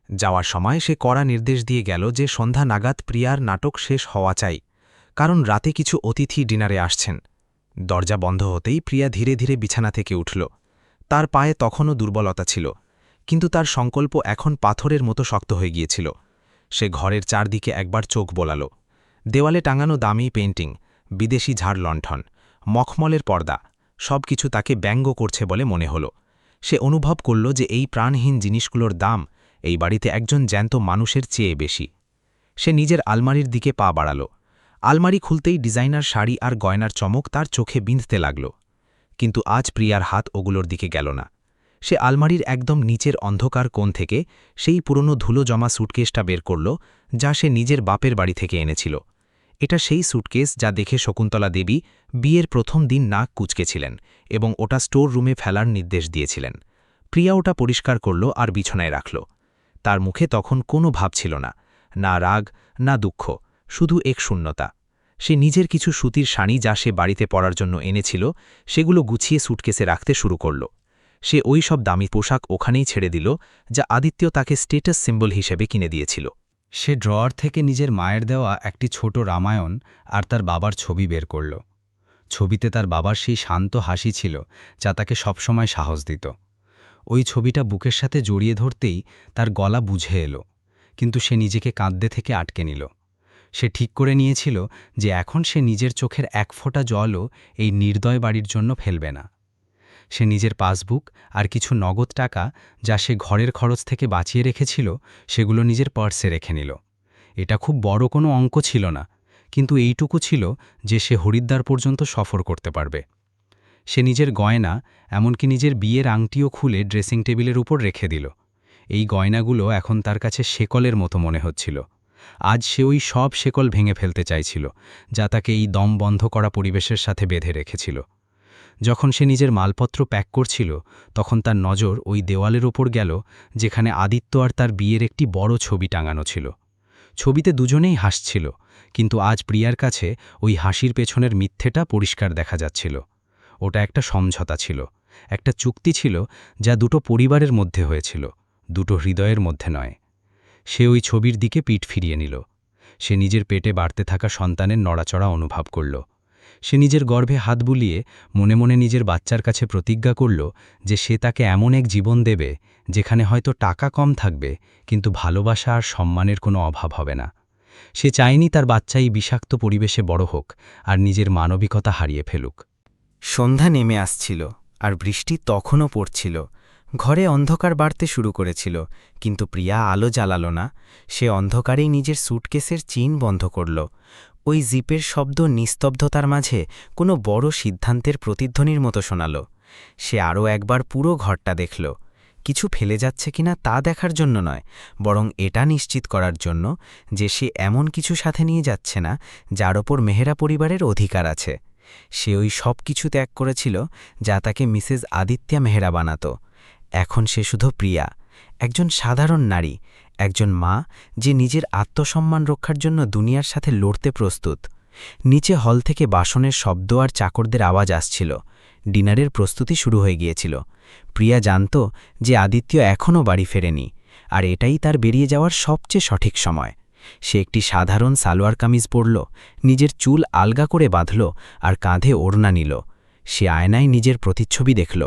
যাওয়ার সময় সে কড়া নির্দেশ দিয়ে গেল যে সন্ধ্যা নাগাদ প্রিয়ার নাটক শেষ হওয়া চাই, কারণ রাতে কিছু অতিথি ডিনারে আসছেন। দরজা বন্ধ হতেই প্রিয়া ধীরে ধীরে বিছানা থেকে উঠল। তার পায়ে তখনও দুর্বলতা ছিল, কিন্তু তার সংকল্প এখন পাথরের মতো শক্ত হয়ে গিয়েছিল। সে ঘরের চারদিকে একবার চোখ বোলাল। দেওয়ালে টাঙানো দামি পেইন্টিং, বিদেশি ঝাড় লণ্ঠন, মখমলের পর্দা, সবকিছু তাকে ব্যঙ্গ করছে বলে মনে হল। সে অনুভব করল যে এই প্রাণহীন জিনিসগুলোর দাম এই বাড়িতে একজন জ্যান্ত মানুষের চেয়ে বেশি। সে নিজের আলমারির দিকে পা বাড়াল। আলমারি খুলতেই ডিজাইনার শাড়ি আর গয়নার চমক তার চোখে বিঁধতে লাগল। কিন্তু আজ প্রিয়ার হাত ওগুলোর দিকে গেল না। সে আলমারির একদম নিচের অন্ধকার কোণ থেকে সেই পুরনো ধুলো জমা সুটকেসটা বের করল, যা সে নিজের বাপের বাড়ি থেকে এনেছিল। এটা সেই সুটকেস যা দেখে শকুন্তলা দেবী বিয়ের প্রথম দিন নাক কুঁচকেছিলেন এবং ওটা স্টোর রুমে ফেলার নির্দেশ দিয়েছিলেন। প্রিয়া ওটা পরিষ্কার করল আর বিছানায় রাখল। তার মুখে তখন কোনো ভাব ছিল না, না রাগ, না দুঃখ, শুধু এক শূন্যতা। সে নিজের কিছু সুতির শাড়ি যা সে বাড়িতে পরার জন্য এনেছিল সেগুলো গুছিয়ে সুটকেসে রাখতে শুরু করল। সে ওই সব দামি পোশাক ওখানেই ছেড়ে দিল যা আদিত্য তাকে স্টেটাস সিম্বল হিসেবে কিনে দিয়েছিল। সে ড্রয়ার থেকে নিজের মায়ের দেওয়া একটি ছোট রামায়ণ আর তার বাবার ছবি বের করল। ছবিতে তার বাবার সেই শান্ত হাসি ছিল যা তাকে সবসময় সাহস দিত। ওই ছবিটা বুকের সাথে জড়িয়ে ধরতেই তার গলা বুঝে এলো, কিন্তু সে নিজেকে কাঁদতে থেকে আটকে নিল। সে ঠিক করে নিয়েছিল যে এখন সে নিজের চোখের এক ফোঁটা জলও এই নির্দয় বাড়ির জন্য ফেলবে না। সে নিজের পাসবুক আর কিছু নগদ টাকা যা সে ঘরের খরচ থেকে বাঁচিয়ে রেখেছিল সেগুলো নিজের পার্সে রেখে নিল। এটা খুব বড় কোনো অঙ্ক ছিল না, কিন্তু এইটুকু ছিল যে সে হরিদ্বার পর্যন্ত সফর করতে পারবে। সে নিজের গয়না, এমনকি নিজের বিয়ের আংটিও খুলে ড্রেসিং টেবিলের উপর রেখে দিল। এই গয়নাগুলো এখন তার কাছে শেকলের মতো মনে হচ্ছিল। আজ সে ওই সব শেকল ভেঙে ফেলতে চাইছিল যা তাকে এই দম বন্ধ করা পরিবেশের সাথে বেঁধে রেখেছিল। যখন সে নিজের মালপত্র প্যাক করছিল তখন তার নজর ওই দেওয়ালের ওপর গেল যেখানে আদিত্য আর তার বিয়ের একটি বড় ছবি টাঙানো ছিল। ছবিতে দুজনেই হাসছিল, কিন্তু আজ প্রিয়ার কাছে ওই হাসির পেছনের মিথ্যেটা পরিষ্কার দেখা যাচ্ছিল। ওটা একটা সমঝোতা ছিল, একটা চুক্তি ছিল যা দুটো পরিবারের মধ্যে হয়েছিল, দুটো হৃদয়ের মধ্যে নয়। সে ওই ছবির দিকে পিঠ ফিরিয়ে নিল। সে নিজের পেটে বাড়তে থাকা সন্তানের নড়াচড়া অনুভব করল। সে নিজের গর্ভে হাত বুলিয়ে মনে মনে নিজের বাচ্চার কাছে প্রতিজ্ঞা করল যে সে তাকে এমন এক জীবন দেবে যেখানে হয়তো টাকা কম থাকবে, কিন্তু ভালোবাসা আর সম্মানের কোনো অভাব হবে না। সে চায়নি তার বাচ্চা এই বিষাক্ত পরিবেশে বড় হোক আর নিজের মানবিকতা হারিয়ে ফেলুক। সন্ধ্যা নেমে আসছিল আর বৃষ্টি তখনও পড়ছিল। ঘরে অন্ধকার বাড়তে শুরু করেছিল, কিন্তু প্রিয়া আলো জ্বালাল না। সে অন্ধকারেই নিজের সুটকেসের চিন বন্ধ করল। ওই জিপের শব্দ নিস্তব্ধতার মাঝে কোনো বড় সিদ্ধান্তের প্রতিধ্বনির মতো শোনাল। সে আরও একবার পুরো ঘরটা দেখল, কিছু ফেলে যাচ্ছে কিনা তা দেখার জন্য নয়, বরং এটা নিশ্চিত করার জন্য যে সে এমন কিছু সাথে নিয়ে যাচ্ছে না যার ওপর মেহরা পরিবারের অধিকার আছে। সে ওই সব কিছু ত্যাগ করেছিল যা তাকে মিসেস আদিত্যা মেহরা বানাত। এখন সে শুধু প্রিয়া, একজন সাধারণ নারী, একজন মা যে নিজের আত্মসম্মান রক্ষার জন্য দুনিয়ার সাথে লড়তে প্রস্তুত। নিচে হল থেকে বাসনের শব্দ আর চাকরদের আওয়াজ আসছিল। ডিনারের প্রস্তুতি শুরু হয়ে গিয়েছিল। প্রিয়া জানত যে আদিত্য এখনও বাড়ি ফেরেনি, আর এটাই তার বেরিয়ে যাওয়ার সবচেয়ে সঠিক সময়। সে একটি সাধারণ সালোয়ার কামিজ পরল, নিজের চুল আলগা করে বাঁধল আর কাঁধে ওড়না নিল। সে আয়নায় নিজের প্রতিচ্ছবি দেখল।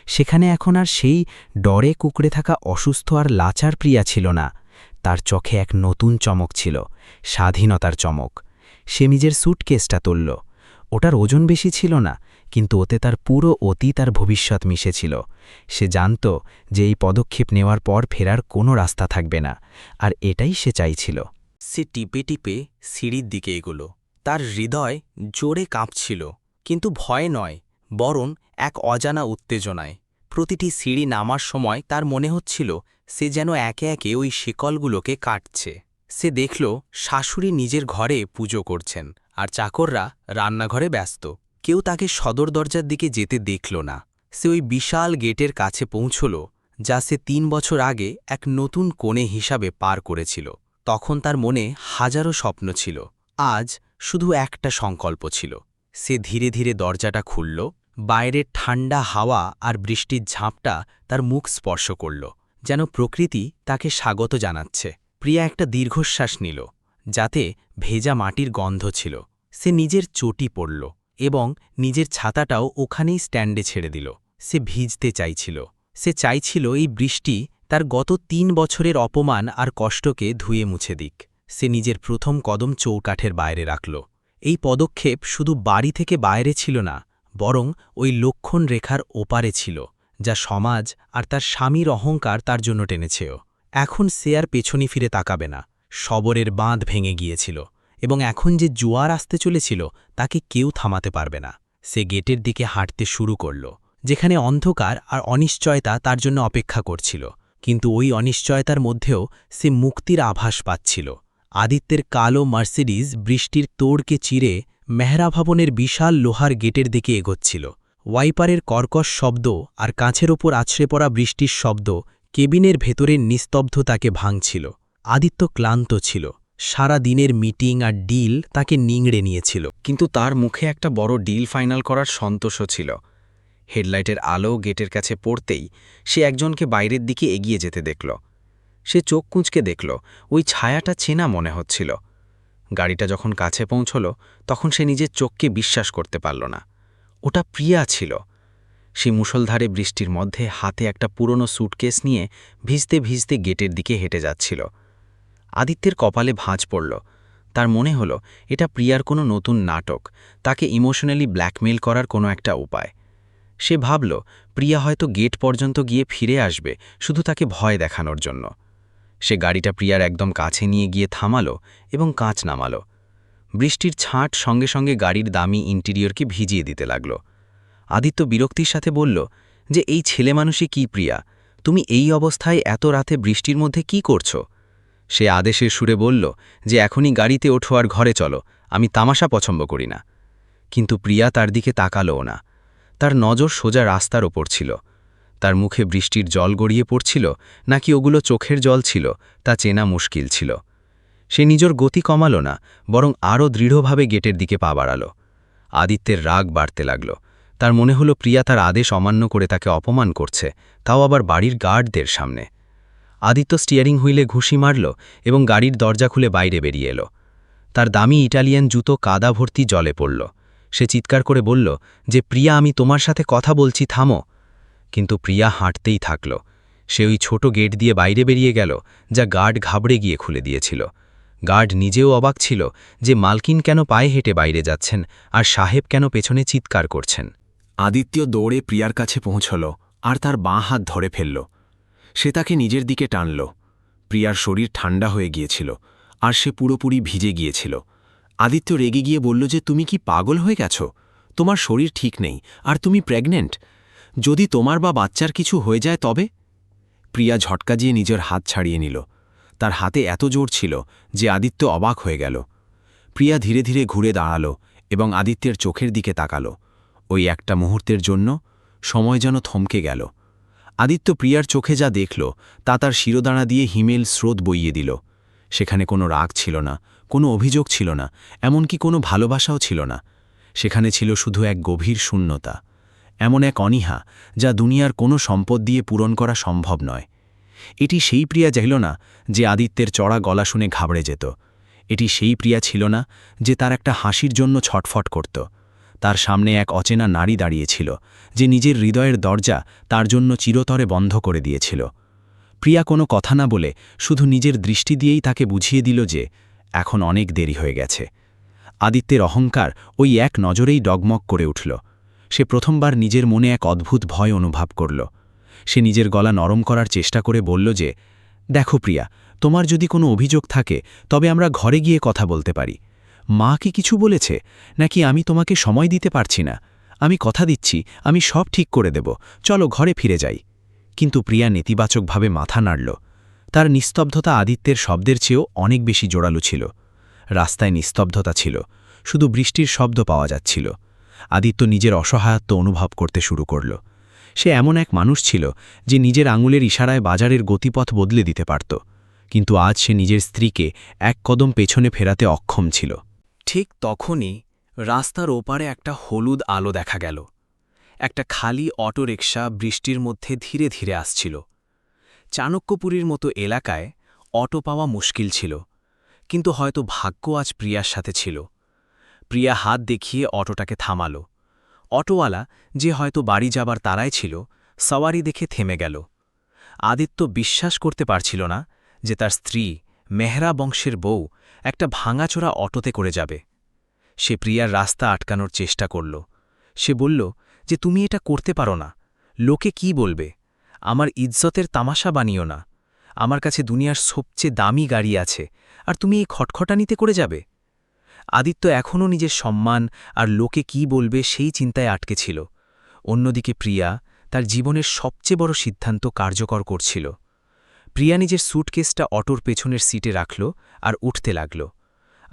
সেখানে এখন আর সেই ডরে কুকড়ে থাকা অসুস্থ আর লাচার প্রিয়া ছিল না। তার চোখে এক নতুন চমক ছিল, স্বাধীনতার চমক। সে নিজের সুটকেসটা তুলল। ওটার ওজন বেশি ছিল না, কিন্তু ওতে তার পুরো অতীত আর ভবিষ্যৎ মিশেছিল। সে জানত যে এই পদক্ষেপ নেওয়ার পর ফেরার কোনো রাস্তা থাকবে না, আর এটাই সে চাইছিল। সে টিপে টিপে সিঁড়ির দিকে এগোল। তার হৃদয় জোরে কাঁপছিল, কিন্তু ভয় নয়, বরং এক অজানা উত্তেজনায়। প্রতিটি সিঁড়ি নামার সময় তার মনে হচ্ছিল সে যেন একে একে ওই শিকলগুলোকে কাটছে। সে দেখল শাশুড়ি নিজের ঘরে পুজো করছেন, আর চাকররা রান্নাঘরে ব্যস্ত। কেউ তাকে সদর দরজার দিকে যেতে দেখল না। সে ওই বিশাল গেটের কাছে পৌঁছল, যা সে ৩ বছর আগে এক নতুন কোণে হিসাবে পার করেছিল। তখন তার মনে হাজারো স্বপ্ন ছিল, আজ শুধু একটা সংকল্প ছিল। সে ধীরে ধীরে দরজাটা খুলল। বাইরের ঠান্ডা হাওয়া আর বৃষ্টির ঝাপটা তার মুখ স্পর্শ করল, যেন প্রকৃতি তাকে স্বাগত জানাচ্ছে। প্রিয়া একটা দীর্ঘশ্বাস নিল, যাতে ভেজা মাটির গন্ধ ছিল। সে নিজের চটি পরল এবং নিজের ছাতাটাও ওখানেই স্ট্যান্ডে ছেড়ে দিল। সে ভিজতে চাইছিল। সে চাইছিল এই বৃষ্টি তার গত ৩ বছরের অপমান আর কষ্টকে ধুয়ে মুছে দিক। সে নিজের প্রথম কদম চৌকাঠের বাইরে রাখল। এই পদক্ষেপ শুধু বাড়ি থেকে বাইরে ছিল না, বরং ওই লক্ষণ রেখার ওপারে ছিল, যা সমাজ আর তার স্বামীর অহংকার তার জন্য টেনেছেও। এখন সে আর পেছনে ফিরে তাকাবে না। শবরের বাঁধ ভেঙে গিয়েছিল, এবং এখন যে জোয়ার আসতে চলেছিল তাকে কেউ থামাতে পারবে না। সে গেটের দিকে হাঁটতে শুরু করল, যেখানে অন্ধকার আর অনিশ্চয়তা তার জন্য অপেক্ষা করছিল। কিন্তু ওই অনিশ্চয়তার মধ্যেও সে মুক্তির আভাস পাচ্ছিল। আদিত্যের কালো মার্সিডিজ বৃষ্টির তোড়কে চিরে মেহরা ভবনের বিশাল লোহার গেটের দিকে এগোচ্ছিল। ওয়াইপারের কর্কশ শব্দ আর কাঁচের ওপর আছড়ে পড়া বৃষ্টির শব্দ কেবিনের ভেতরের নিস্তব্ধতাকে ভাঙছিল। আদিত্য ক্লান্ত ছিল। সারা দিনের মিটিং আর ডিল তাকে নিংড়ে নিয়েছিল, কিন্তু তার মুখে একটা বড় ডিল ফাইনাল করার সন্তোষও ছিল। হেডলাইটের আলো গেটের কাছে পড়তেই সে একজনকে বাইরের দিকে এগিয়ে যেতে দেখল। সে চোখ কুঁচকে দেখল, ওই ছায়াটা চেনা মনে হচ্ছিল। গাড়িটা যখন কাছে পৌঁছল, তখন সে নিজের চোখকে বিশ্বাস করতে পারল না। ওটা প্রিয়া ছিল। সে মুষলধারে বৃষ্টির মধ্যে হাতে একটা পুরনো স্যুটকেস নিয়ে ভিজতে ভিজতে গেটের দিকে হেঁটে যাচ্ছিল। আদিত্যের কপালে ভাঁজ পড়ল। তার মনে হলো এটা প্রিয়ার কোনো নতুন নাটক, তাকে ইমোশনালি ব্ল্যাকমেইল করার কোনো একটা উপায়। সে ভাবল প্রিয়া হয়তো গেট পর্যন্ত গিয়ে ফিরে আসবে, শুধু তাকে ভয় দেখানোর জন্য। সে গাড়িটা প্রিয়ার একদম কাছে নিয়ে গিয়ে থামালো এবং কাঁচ নামালো। বৃষ্টির ছাঁট সঙ্গে সঙ্গে গাড়ির দামি ইন্টেরিয়রকে ভিজিয়ে দিতে লাগল। আদিত্য বিরক্তির সাথে বলল যে এই ছেলে মানুষই কি প্রিয়া, তুমি এই অবস্থায় এত রাতে বৃষ্টির মধ্যে কি করছো? সে আদেশের সুরে বলল যে এখনই গাড়িতে ওঠো আর ঘরে চলো, আমি তামাশা পছন্দ করি না। কিন্তু প্রিয়া তার দিকে তাকালোও না। তার নজর সোজা রাস্তার ওপর ছিল। তার মুখে বৃষ্টির জল গড়িয়ে পড়ছিল নাকি ওগুলো চোখের জল ছিল, তা চেনা মুশকিল ছিল। সে নিজের গতি কমালো না, বরং আরও দৃঢ়ভাবে গেটের দিকে পা বাড়াল। আদিত্যের রাগ বাড়তে লাগল। তার মনে হলো প্রিয়া তার আদেশ অমান্য করে তাকে অপমান করছে, তাও আবার বাড়ির গার্ডদের সামনে। আদিত্য স্টিয়ারিং হুইলে ঘুষি মারল এবং গাড়ির দরজা খুলে বাইরে বেরিয়ে এলো। তার দামি ইটালিয়ান জুতো কাদা ভর্তি জলে পড়ল। সে চিৎকার করে বলল যে প্রিয়া, আমি তোমার সাথে কথা বলছি, থামো। কিন্তু প্রিয়া হাঁটতেই থাকল। সে ওই ছোট গেট দিয়ে বাইরে বেরিয়ে গেল, যা গার্ড ঘাবড়ে গিয়ে খুলে দিয়েছিল। গার্ড নিজেও অবাক ছিল যে মালকিন কেন পায়ে হেঁটে বাইরে যাচ্ছেন আর সাহেব কেন পেছনে চিৎকার করছেন। আদিত্য দৌড়ে প্রিয়ার কাছে পৌঁছল আর তার বাঁ হাত ধরে ফেলল। সে তাকে নিজের দিকে টানল। প্রিয়ার শরীর ঠান্ডা হয়ে গিয়েছিল আর সে পুরোপুরি ভিজে গিয়েছিল। আদিত্য রেগে গিয়ে বলল যে তুমি কি পাগল হয়ে গেছ? তোমার শরীর ঠিক নেই আর তুমি প্রেগনেন্ট। যদি তোমার বা বাচ্চার কিছু হয়ে যায় তবে? প্রিয়া ঝটকা দিয়ে নিজের হাত ছাড়িয়ে নিল। তার হাতে এত জোর ছিল যে আদিত্য অবাক হয়ে গেল। প্রিয়া ধীরে ধীরে ঘুরে দাঁড়াল এবং আদিত্যের চোখের দিকে তাকাল। ওই একটা মুহূর্তের জন্য সময় যেন থমকে গেল। আদিত্য প্রিয়ার চোখে যা দেখল তা তার শিরোদাঁড়া দিয়ে হিমেল স্রোত বইয়ে দিল। সেখানে কোনো রাগ ছিল না, কোনো অভিযোগ ছিল না, এমনকি কোনো ভালোবাসাও ছিল না। সেখানে ছিল শুধু এক গভীর শূন্যতা, এমন এক অনীহা যা দুনিয়ার কোনো সম্পদ দিয়ে পূরণ করা সম্ভব নয়। এটি সেই প্রিয়া ছিল না যে আদিত্যের চড়া গলা শুনে ঘাবড়ে যেত। এটি সেই প্রিয়া ছিল না যে তার একটা হাসির জন্য ছটফট করত। তার সামনে এক অচেনা নারী দাঁড়িয়েছিল, যে নিজের হৃদয়ের দরজা তার জন্য চিরতরে বন্ধ করে দিয়েছিল। প্রিয়া কোনো কথা না বলে শুধু নিজের দৃষ্টি দিয়েই তাকে বুঝিয়ে দিল যে এখন অনেক দেরি হয়ে গেছে। আদিত্যের অহংকার ওই এক নজরেই ডগমগ করে উঠল। সে প্রথমবার নিজের মনে এক অদ্ভুত ভয় অনুভব করল। সে নিজের গলা নরম করার চেষ্টা করে বলল যে, দেখো প্রিয়া, তোমার যদি কোনো অভিযোগ থাকে তবে আমরা ঘরে গিয়ে কথা বলতে পারি। মা কি কিছু বলেছে, নাকি আমি তোমাকে সময় দিতে পারছি না? আমি কথা দিচ্ছি, আমি সব ঠিক করে দেব, চলো ঘরে ফিরে যাই। কিন্তু প্রিয়া নেতিবাচকভাবে মাথা নাড়ল। তার নিস্তব্ধতা আদিত্যের শব্দের চেয়েও অনেক বেশি জোরালো ছিল। রাস্তায় নিস্তব্ধতা ছিল, শুধু বৃষ্টির শব্দ পাওয়া যাচ্ছিল। আদিত্য নিজের অসহায়ত্ব অনুভব করতে শুরু করল। সে এমন এক মানুষ ছিল যে নিজের আঙুলের ইশারায় বাজারের গতিপথ বদলে দিতে পারত, কিন্তু আজ সে নিজের স্ত্রীকে এক কদম পেছনে ফেরাতে অক্ষম ছিল। ঠিক তখনই রাস্তার ওপারে একটা হলুদ আলো দেখা গেল। একটা খালি অটোরিকশা বৃষ্টির মধ্যে ধীরে ধীরে আসছিল। চাণক্যপুরীর মতো এলাকায় অটো পাওয়া মুশকিল ছিল, কিন্তু হয়তো ভাগ্য আজ প্রিয়ার সাথে ছিল। প্রিয়া হাত দেখিয়ে অটোটাকে থামাল। অটোওয়ালা, যে হয়তো বাড়ি যাবার তাড়ায় ছিল, সওয়ারি দেখে থেমে গেল। আদিত্য বিশ্বাস করতে পারছিল না যে তার স্ত্রী, মেহরা বংশের বউ, একটা ভাঙাচোরা অটোতে করে যাবে। সে প্রিয়ার রাস্তা আটকানোর চেষ্টা করল। সে বলল যে তুমি এটা করতে পারো না, লোকে কি বলবে? আমার ইজ্জতের তামাশা বানিও না। আমার কাছে দুনিয়ার সবচেয়ে দামি গাড়ি আছে, আর তুমি এই খটখটানিতে করে যাবে? আদিত্য এখনও নিজের সম্মান আর লোকে কি বলবে সেই চিন্তায় আটকে ছিল। অন্যদিকে প্রিয়া তার জীবনের সবচেয়ে বড় সিদ্ধান্ত কার্যকর করছিল। প্রিয়া নিজের স্যুটকেসটা অটোর পেছনের সিটে রাখল আর উঠতে লাগল।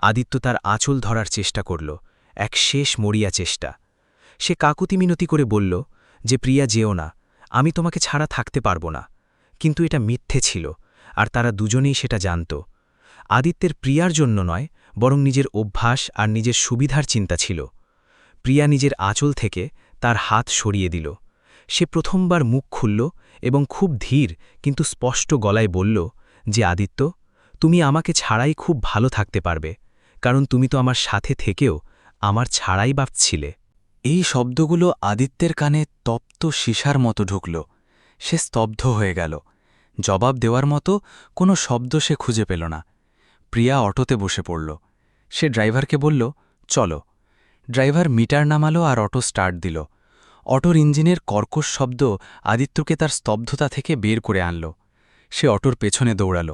আদিত্য তার আঁচল ধরার চেষ্টা করল, এক শেষ মরিয়া চেষ্টা। সে কাকুতি মিনতি করে বলল যে প্রিয়া যেও না, আমি তোমাকে ছাড়া থাকতে পারবো না। কিন্তু এটা মিথ্যে ছিল, আর তারা দুজনেই সেটা জানত। আদিত্যের প্রিয়ার জন্য নয়, বরং নিজের অভ্যাস আর নিজের সুবিধার চিন্তা ছিল। প্রিয়া নিজের আঁচল থেকে তার হাত সরিয়ে দিল। সে প্রথমবার মুখ খুলল এবং খুব ধীর কিন্তু স্পষ্ট গলায় বলল যে আদিত্য, তুমি আমাকে ছাড়াই খুব ভালো থাকতে পারবে, কারণ তুমি তো আমার সাথে থেকেও আমার ছাড়াই ভাবছিলে। এই শব্দগুলো আদিত্যের কানে তপ্ত সীসার মতো ঢুকল। সে স্তব্ধ হয়ে গেল। জবাব দেওয়ার মতো কোনো শব্দ সে খুঁজে পেল না। প্রিয়া অটোতে বসে পড়ল। সে ড্রাইভারকে বলল, চলো। ড্রাইভার মিটার নামালো আর অটো স্টার্ট দিল। অটোর ইঞ্জিনের কর্কশ শব্দ আদিত্যকে তার স্তব্ধতা থেকে বের করে আনল। সে অটোর পেছনে দৌড়াল।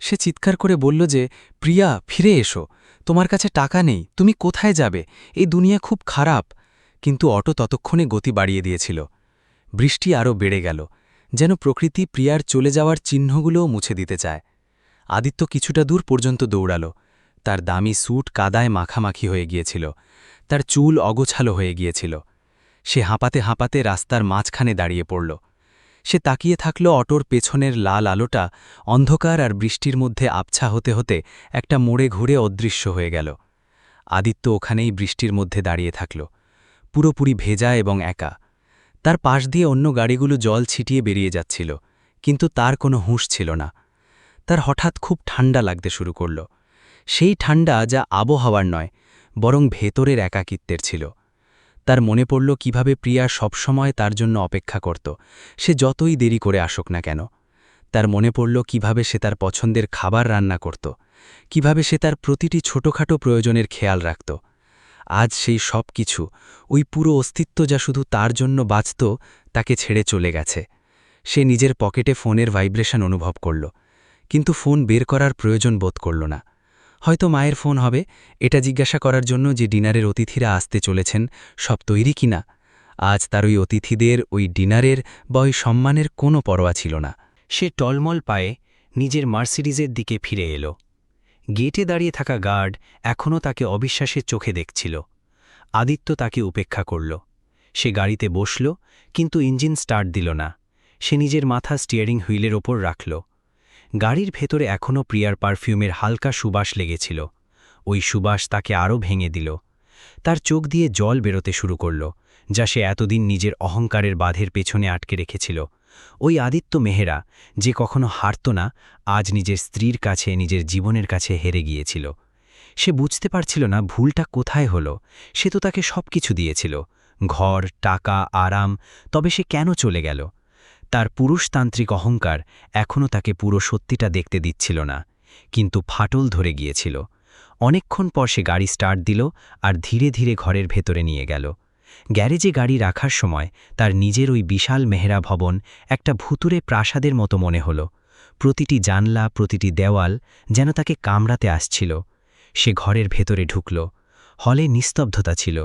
সে চিৎকার করে বলল যে, প্রিয়া, ফিরে এসো, তোমার কাছে টাকা নেই, তুমি কোথায় যাবে? এই দুনিয়া খুব খারাপ। কিন্তু অটো ততক্ষণে গতি বাড়িয়ে দিয়েছিল। বৃষ্টি আরও বেড়ে গেল, যেন প্রকৃতি প্রিয়ার চলে যাওয়ার চিহ্নগুলোও মুছে দিতে চায়। আদিত্য কিছুটা দূর পর্যন্ত দৌড়াল। তার দামি স্যুট কাদায় মাখামাখি হয়ে গিয়েছিল, তার চুল অগোছালো হয়ে গিয়েছিল। সে হাঁপাতে হাঁপাতে রাস্তার মাঝখানে দাঁড়িয়ে পড়ল। সে তাকিয়ে থাকল অটোর পেছনের লাল আলোটা অন্ধকার আর বৃষ্টির মধ্যে আবছা হতে হতে একটা মোড়ে ঘুরে অদৃশ্য হয়ে গেল। আদিত্য ওখানেই বৃষ্টির মধ্যে দাঁড়িয়ে থাকল, পুরোপুরি ভেজা এবং একা। তার পাশ দিয়ে অন্য গাড়িগুলো জল ছিটিয়ে বেরিয়ে যাচ্ছিল, কিন্তু তার কোনো হুঁশ ছিল না। তার হঠাৎ খুব ঠান্ডা লাগতে শুরু করল। সেই ঠান্ডা যা আবহাওয়ার নয়, বরং ভেতরের একাকিত্বের ছিল। তার মনে পড়ল কিভাবে প্রিয়া সবসময় তার জন্য অপেক্ষা করত, সে যতই দেরি করে আসুক না কেন। তার মনে পড়ল কিভাবে সে তার পছন্দের খাবার রান্না করত, কিভাবে সে তার প্রতিটি ছোটখাটো প্রয়োজনের খেয়াল রাখত। আজ সেই সব কিছু, ওই পুরো অস্তিত্ব যা শুধু তার জন্য বাঁচত, তাকে ছেড়ে চলে গেছে। সে নিজের পকেটে ফোনের ভাইব্রেশন অনুভব করল, কিন্তু ফোন বের করার প্রয়োজন বোধ করল না। হয়তো মায়ের ফোন হবে, এটা জিজ্ঞাসা করার জন্য যে ডিনারের অতিথিরা আসতে চলেছেন, সব তৈরি কিনা। আজ তার ওই অতিথিদের, ওই ডিনারের বা ওই সম্মানের কোনো পরোয়া ছিল না। সে টলমল পায়ে নিজের মার্সিডিজের দিকে ফিরে এলো। গেটে দাঁড়িয়ে থাকা গার্ড এখনও তাকে অবিশ্বাসের চোখে দেখছিল। আদিত্য তাকে উপেক্ষা করল। সে গাড়িতে বসল, কিন্তু ইঞ্জিন স্টার্ট দিল না। সে নিজের মাথা স্টিয়ারিং হুইলের ওপর রাখল। গাড়ির ভেতরে এখনও প্রিয়ার পারফিউমের হালকা সুবাস লেগেছিল। ওই সুবাস তাকে আরও ভেঙে দিল। তার চোখ দিয়ে জল বেরোতে শুরু করল, যা সে এতদিন নিজের অহংকারের বাঁধের পেছনে আটকে রেখেছিল। ওই আদিত্য মেহরা, যে কখনো হারত না, আজ নিজের স্ত্রীর কাছে, নিজের জীবনের কাছে হেরে গিয়েছিল। সে বুঝতে পারছিল না ভুলটা কোথায় হলো। সে তো তাকে সব কিছু দিয়েছিল, ঘর, টাকা, আরাম। তবে সে কেন চলে গেল? তার পুরুষতান্ত্রিক অহংকার এখনও তাকে পুরো সত্যিটা দেখতে দিচ্ছিল না, কিন্তু ফাটল ধরে গিয়েছিল। অনেকক্ষণ পর সে গাড়ি স্টার্ট দিল আর ধীরে ধীরে ঘরের ভেতরে নিয়ে গেল। গ্যারেজে গাড়ি রাখার সময় তার নিজের ওই বিশাল মেহরা ভবন একটা ভুতুরে প্রাসাদের মতো মনে হল। প্রতিটি জানলা, প্রতিটি দেওয়াল যেন তাকে কামড়াতে আসছিল। সে ঘরের ভেতরে ঢুকল। হলে নিস্তব্ধতা ছিল,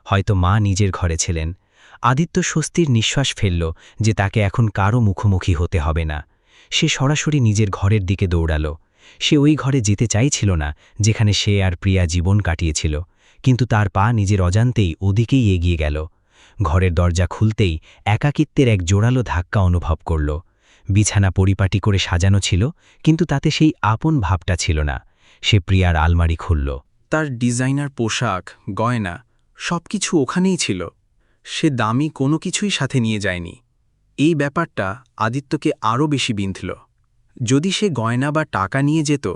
হয়তো মা নিজের ঘরে ছিলেন। আদিত্য স্বস্তির নিঃশ্বাস ফেলল যে তাকে এখন কারও মুখোমুখি হতে হবে না। সে সরাসরি নিজের ঘরের দিকে দৌড়াল। সে ওই ঘরে যেতে চাইছিল না যেখানে সে আর প্রিয়া জীবন কাটিয়েছিল, কিন্তু তার পা নিজের অজান্তেই ওদিকেই এগিয়ে গেল। ঘরের দরজা খুলতেই একাকিত্বের এক জোরালো ধাক্কা অনুভব করল। বিছানা পরিপাটি করে সাজানো ছিল, কিন্তু তাতে সেই আপন ভাবটা ছিল না। সে প্রিয়ার আলমারি খুলল। তার ডিজাইনার পোশাক, গয়না সবকিছু ওখানেই ছিল। সে দামি কোনো কিছুই সাথে নিয়ে যায়নি। এই ব্যাপারটা আদিত্যকে আরও বেশি বিঁধল। যদি সে গয়না বা টাকা নিয়ে যেত,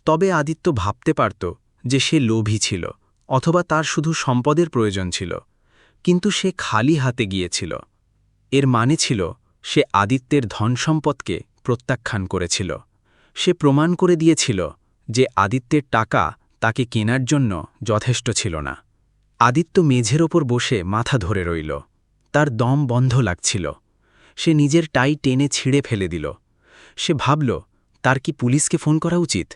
তবে আদিত্য ভাবতে পারত যে সে লোভী ছিল, অথবা তার শুধু সম্পদের প্রয়োজন ছিল। কিন্তু সে খালি হাতে গিয়েছিল। এর মানে ছিল সে আদিত্যের ধনসম্পদকে প্রত্যাখ্যান করেছিল। সে প্রমাণ করে দিয়েছিল যে আদিত্যের টাকা তাকে কেনার জন্য যথেষ্ট ছিল না। আদিত্য মেঝের ওপর বসে মাথা ধরে রইল। তার দম বন্ধ লাগছিল। সে নিজের টাই টেনে ছিঁড়ে ফেলে দিল। সে ভাবল, তার কি পুলিশকে ফোন করা উচিত?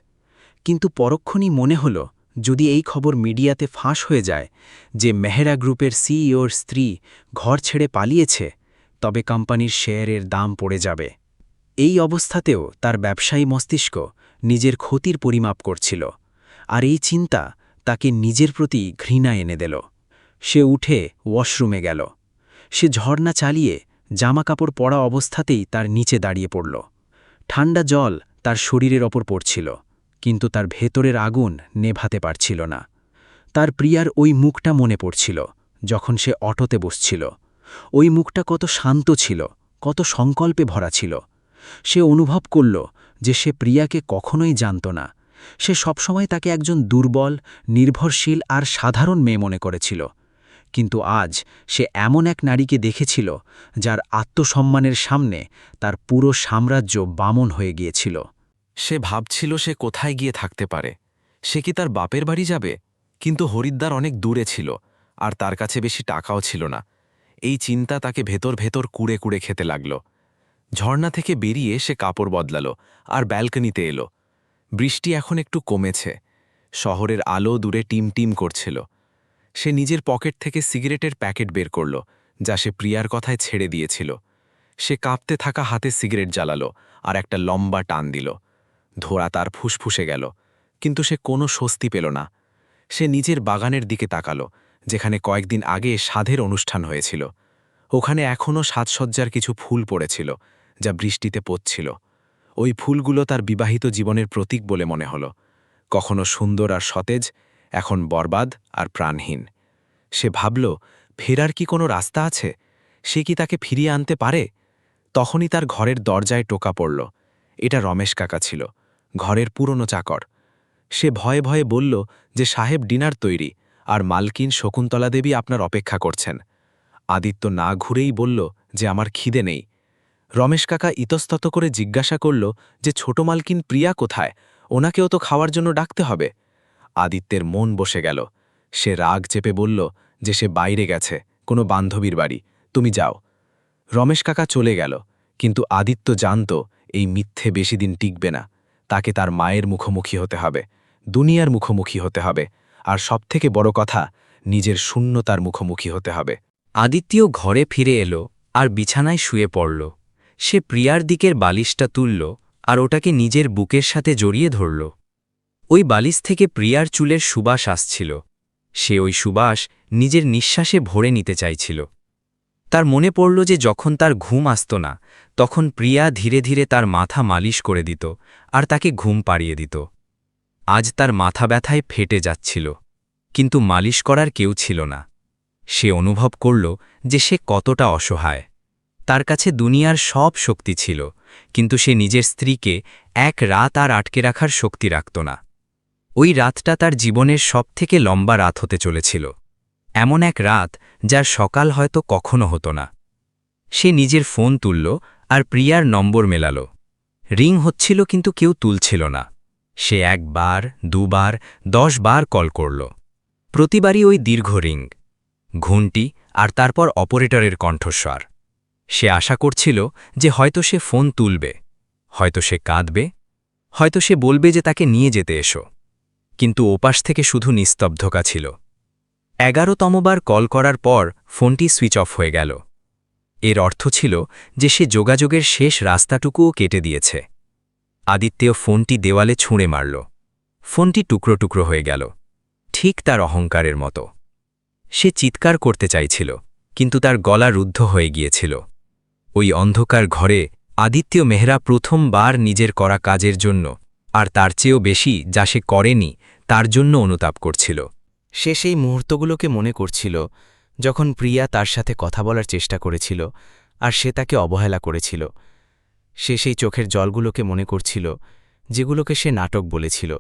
কিন্তু পরক্ষণই মনে হল, যদি এই খবর মিডিয়াতে ফাঁস হয়ে যায় যে মেহরা গ্রুপের সিইওর স্ত্রী ঘর ছেড়ে পালিয়েছে, তবে কোম্পানির শেয়ারের দাম পড়ে যাবে। এই অবস্থাতেও তার ব্যবসায়ী মস্তিষ্ক নিজের ক্ষতির পরিমাপ করছিল, আর এই চিন্তা তাকে নিজের প্রতি ঘৃণা এনে দিল। সে উঠে ওয়াশরুমে গেল। সে ঝর্ণা চালিয়ে জামাকাপড় পরা অবস্থাতেই তার নিচে দাঁড়িয়ে পড়ল। ঠান্ডা জল তার শরীরের ওপর পড়ছিল, কিন্তু তার ভেতরের আগুন নেভাতে পারছিল না। তার প্রিয়ার ওই মুখটা মনে পড়ছিল, যখন সে অটোতে বসছিল। ওই মুখটা কত শান্ত ছিল, কত সংকল্পে ভরা ছিল। সে অনুভব করল যে সে প্রিয়াকে কখনোই জানত না। সে সবসময় তাকে একজন দুর্বল, নির্ভরশীল আর সাধারণ মেয়ে মনে করেছিল। কিন্তু আজ সে এমন এক নারীকে দেখেছিল যার আত্মসম্মানের সামনে তার পুরো সাম্রাজ্য বামন হয়ে গিয়েছিল। সে ভাবছিল সে কোথায় গিয়ে থাকতে পারে। সে কি তার বাপের বাড়ি যাবে? কিন্তু হরিদ্বার অনেক দূরে ছিল, আর তার কাছে বেশি টাকাও ছিল না। এই চিন্তা তাকে ভেতর ভেতর কুড়ে কুড়ে খেতে লাগল। ঝর্ণা থেকে বেরিয়ে সে কাপড় বদলাল আর ব্যালকনিতে এলো। বৃষ্টি এখন একটু কমেছে। শহরের আলো দূরে টিমটিম করছিল। সে নিজের পকেট থেকে সিগারেটের প্যাকেট বের করল, যা সে প্রিয়ার কথায় ছেড়ে দিয়েছিল। সে কাঁপতে থাকা হাতে সিগারেট জ্বালালো আর একটা লম্বা টান দিল। ধোঁয়া তার ফুসফুসে গেল, কিন্তু সে কোনো স্বস্তি পেল না। সে নিজের বাগানের দিকে তাকালো, যেখানে কয়েকদিন আগে সাধের অনুষ্ঠান হয়েছিল। ওখানে এখনও সাজসজ্জার কিছু ফুল পড়েছিল, যা বৃষ্টিতে পড়ছিল। ওই ফুলগুলো তার বিবাহিত জীবনের প্রতীক বলে মনে হল। কখনো সুন্দর আর সতেজ, এখন বরবাদ আর প্রাণহীন। সে ভাবল, ফেরার কি কোনো রাস্তা আছে? সে কি তাকে ফিরিয়ে আনতে পারে? তখনই তার ঘরের দরজায় টোকা পড়ল। এটা রমেশ কাকা ছিল, ঘরের পুরনো চাকর। সে ভয়ে ভয়ে বলল যে সাহেব ডিনার তৈরি, আর মালকিন শকুন্তলা দেবী আপনার অপেক্ষা করছেন। আদিত্য না ঘুরেই বলল যে আমার খিদে নেই। রমেশ কাকা ইতস্তত করে জিজ্ঞাসা করল যে ছোট মালকিন প্রিয়া কোথায়? ওনাকেও তো খাওয়ার জন্য ডাকতে হবে। আদিত্যের মন বসে গেল। সে রাগ চেপে বলল যে সে বাইরে গেছে, কোনো বান্ধবীর বাড়ি, তুমি যাও। রমেশ কাকা চলে গেল, কিন্তু আদিত্য জানত এই মিথ্যে বেশি দিন টিকবে না। তাকে তার মায়ের মুখোমুখি হতে হবে, দুনিয়ার মুখোমুখি হতে হবে, আর সবথেকে বড় কথা, নিজের শূন্যতার মুখোমুখি হতে হবে। আদিত্যও ঘরে ফিরে এলো আর বিছানায় শুয়ে পড়ল। সে প্রিয়ার দিকের বালিশটা তুলল আর ওটাকে নিজের বুকের সাথে জড়িয়ে ধরল। ওই বালিশ থেকে প্রিয়ার চুলের সুবাস আসছিল। সে ওই সুবাস নিজের নিঃশ্বাসে ভরে নিতে চাইছিল। তার মনে পড়ল যে যখন তার ঘুম আসত না, তখন প্রিয়া ধীরে ধীরে তার মাথা মালিশ করে দিত আর তাকে ঘুম পাড়িয়ে দিত। আজ তার মাথা ব্যথায় ফেটে যাচ্ছিল, কিন্তু মালিশ করার কেউ ছিল না। সে অনুভব করল যে সে কতটা অসহায়। তার কাছে দুনিয়ার সব শক্তি ছিল, কিন্তু সে নিজের স্ত্রীকে এক রাত আর আটকে রাখার শক্তি রাখত না। ওই রাতটা তার জীবনের সবথেকে লম্বা রাত হতে চলেছিল, এমন এক রাত যার সকাল হয়তো কখনো হতো না। সে নিজের ফোন তুলল আর প্রিয়ার নম্বর মেলাল। রিং হচ্ছিল, কিন্তু কেউ তুলছিল না। সে 1 বার, 2 বার, 10 বার কল করল। প্রতিবারই ওই দীর্ঘ রিং, ঘুঁটি আর তারপর অপারেটরের কণ্ঠস্বর। সে আশা করছিল যে হয়তো সে ফোন তুলবে, হয়তো সে কাঁদবে, হয়তো সে বলবে যে তাকে নিয়ে যেতে এসো। কিন্তু ওপাশ থেকে শুধু নিস্তব্ধতা ছিল। 11তম বার কল করার পর ফোনটি সুইচ অফ হয়ে গেল। এর অর্থ ছিল যে সে যোগাযোগের শেষ রাস্তাটুকুও কেটে দিয়েছে। আদিত্যও ফোনটি দেওয়ালে ছুঁড়ে মারল। ফোনটি টুকরো টুকরো হয়ে গেল, ঠিক তার অহংকারের মতো। সে চিৎকার করতে চাইছিল, কিন্তু তার গলা রুদ্ধ হয়ে গিয়েছিল। ওই অন্ধকার ঘরে আদিত্য মেহরা প্রথমবার নিজের করা কাজের জন্য, আর তার চেয়েও বেশি যা সে করেনি, তার জন্য অনুতাপ করছিল। সে সেই মুহূর্তগুলোকে মনে করছিল যখন প্রিয়া তার সাথে কথা বলার চেষ্টা করেছিল আর সে তাকে অবহেলা করেছিল। সে সেই চোখের জলগুলোকে মনে করছিল যেগুলোকে সে নাটক বলেছিল।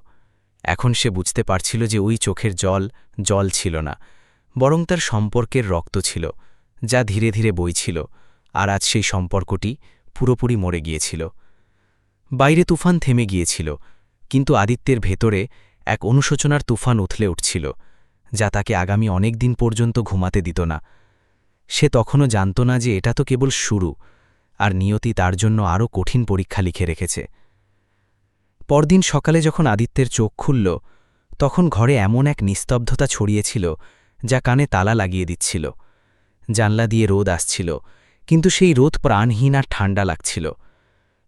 এখন সে বুঝতে পারছিল যে ওই চোখের জল জল ছিল না, বরং তার সম্পর্কের রক্ত ছিল, যা ধীরে ধীরে বইছিল, আর আজ সেই সম্পর্কটি পুরোপুরি মরে গিয়েছিল। বাইরে তুফান থেমে গিয়েছিল, কিন্তু আদিত্যের ভেতরে এক অনুশোচনার তুফান উথলে উঠছিল, যা তাকে আগামী অনেক দিন পর্যন্ত ঘুমাতে দিত না। সে তখনও জানত না যে এটা তো কেবল শুরু, আর নিয়তি তার জন্য আরও কঠিন পরীক্ষা লিখে রেখেছে। পরদিন সকালে যখন আদিত্যের চোখ খুলল, তখন ঘরে এমন এক নিস্তব্ধতা ছড়িয়েছিল যা কানে তালা লাগিয়ে দিচ্ছিল। জানলা দিয়ে রোদ আসছিল, কিন্তু সেই রোদ প্রাণহীন আর ঠান্ডা লাগছিল।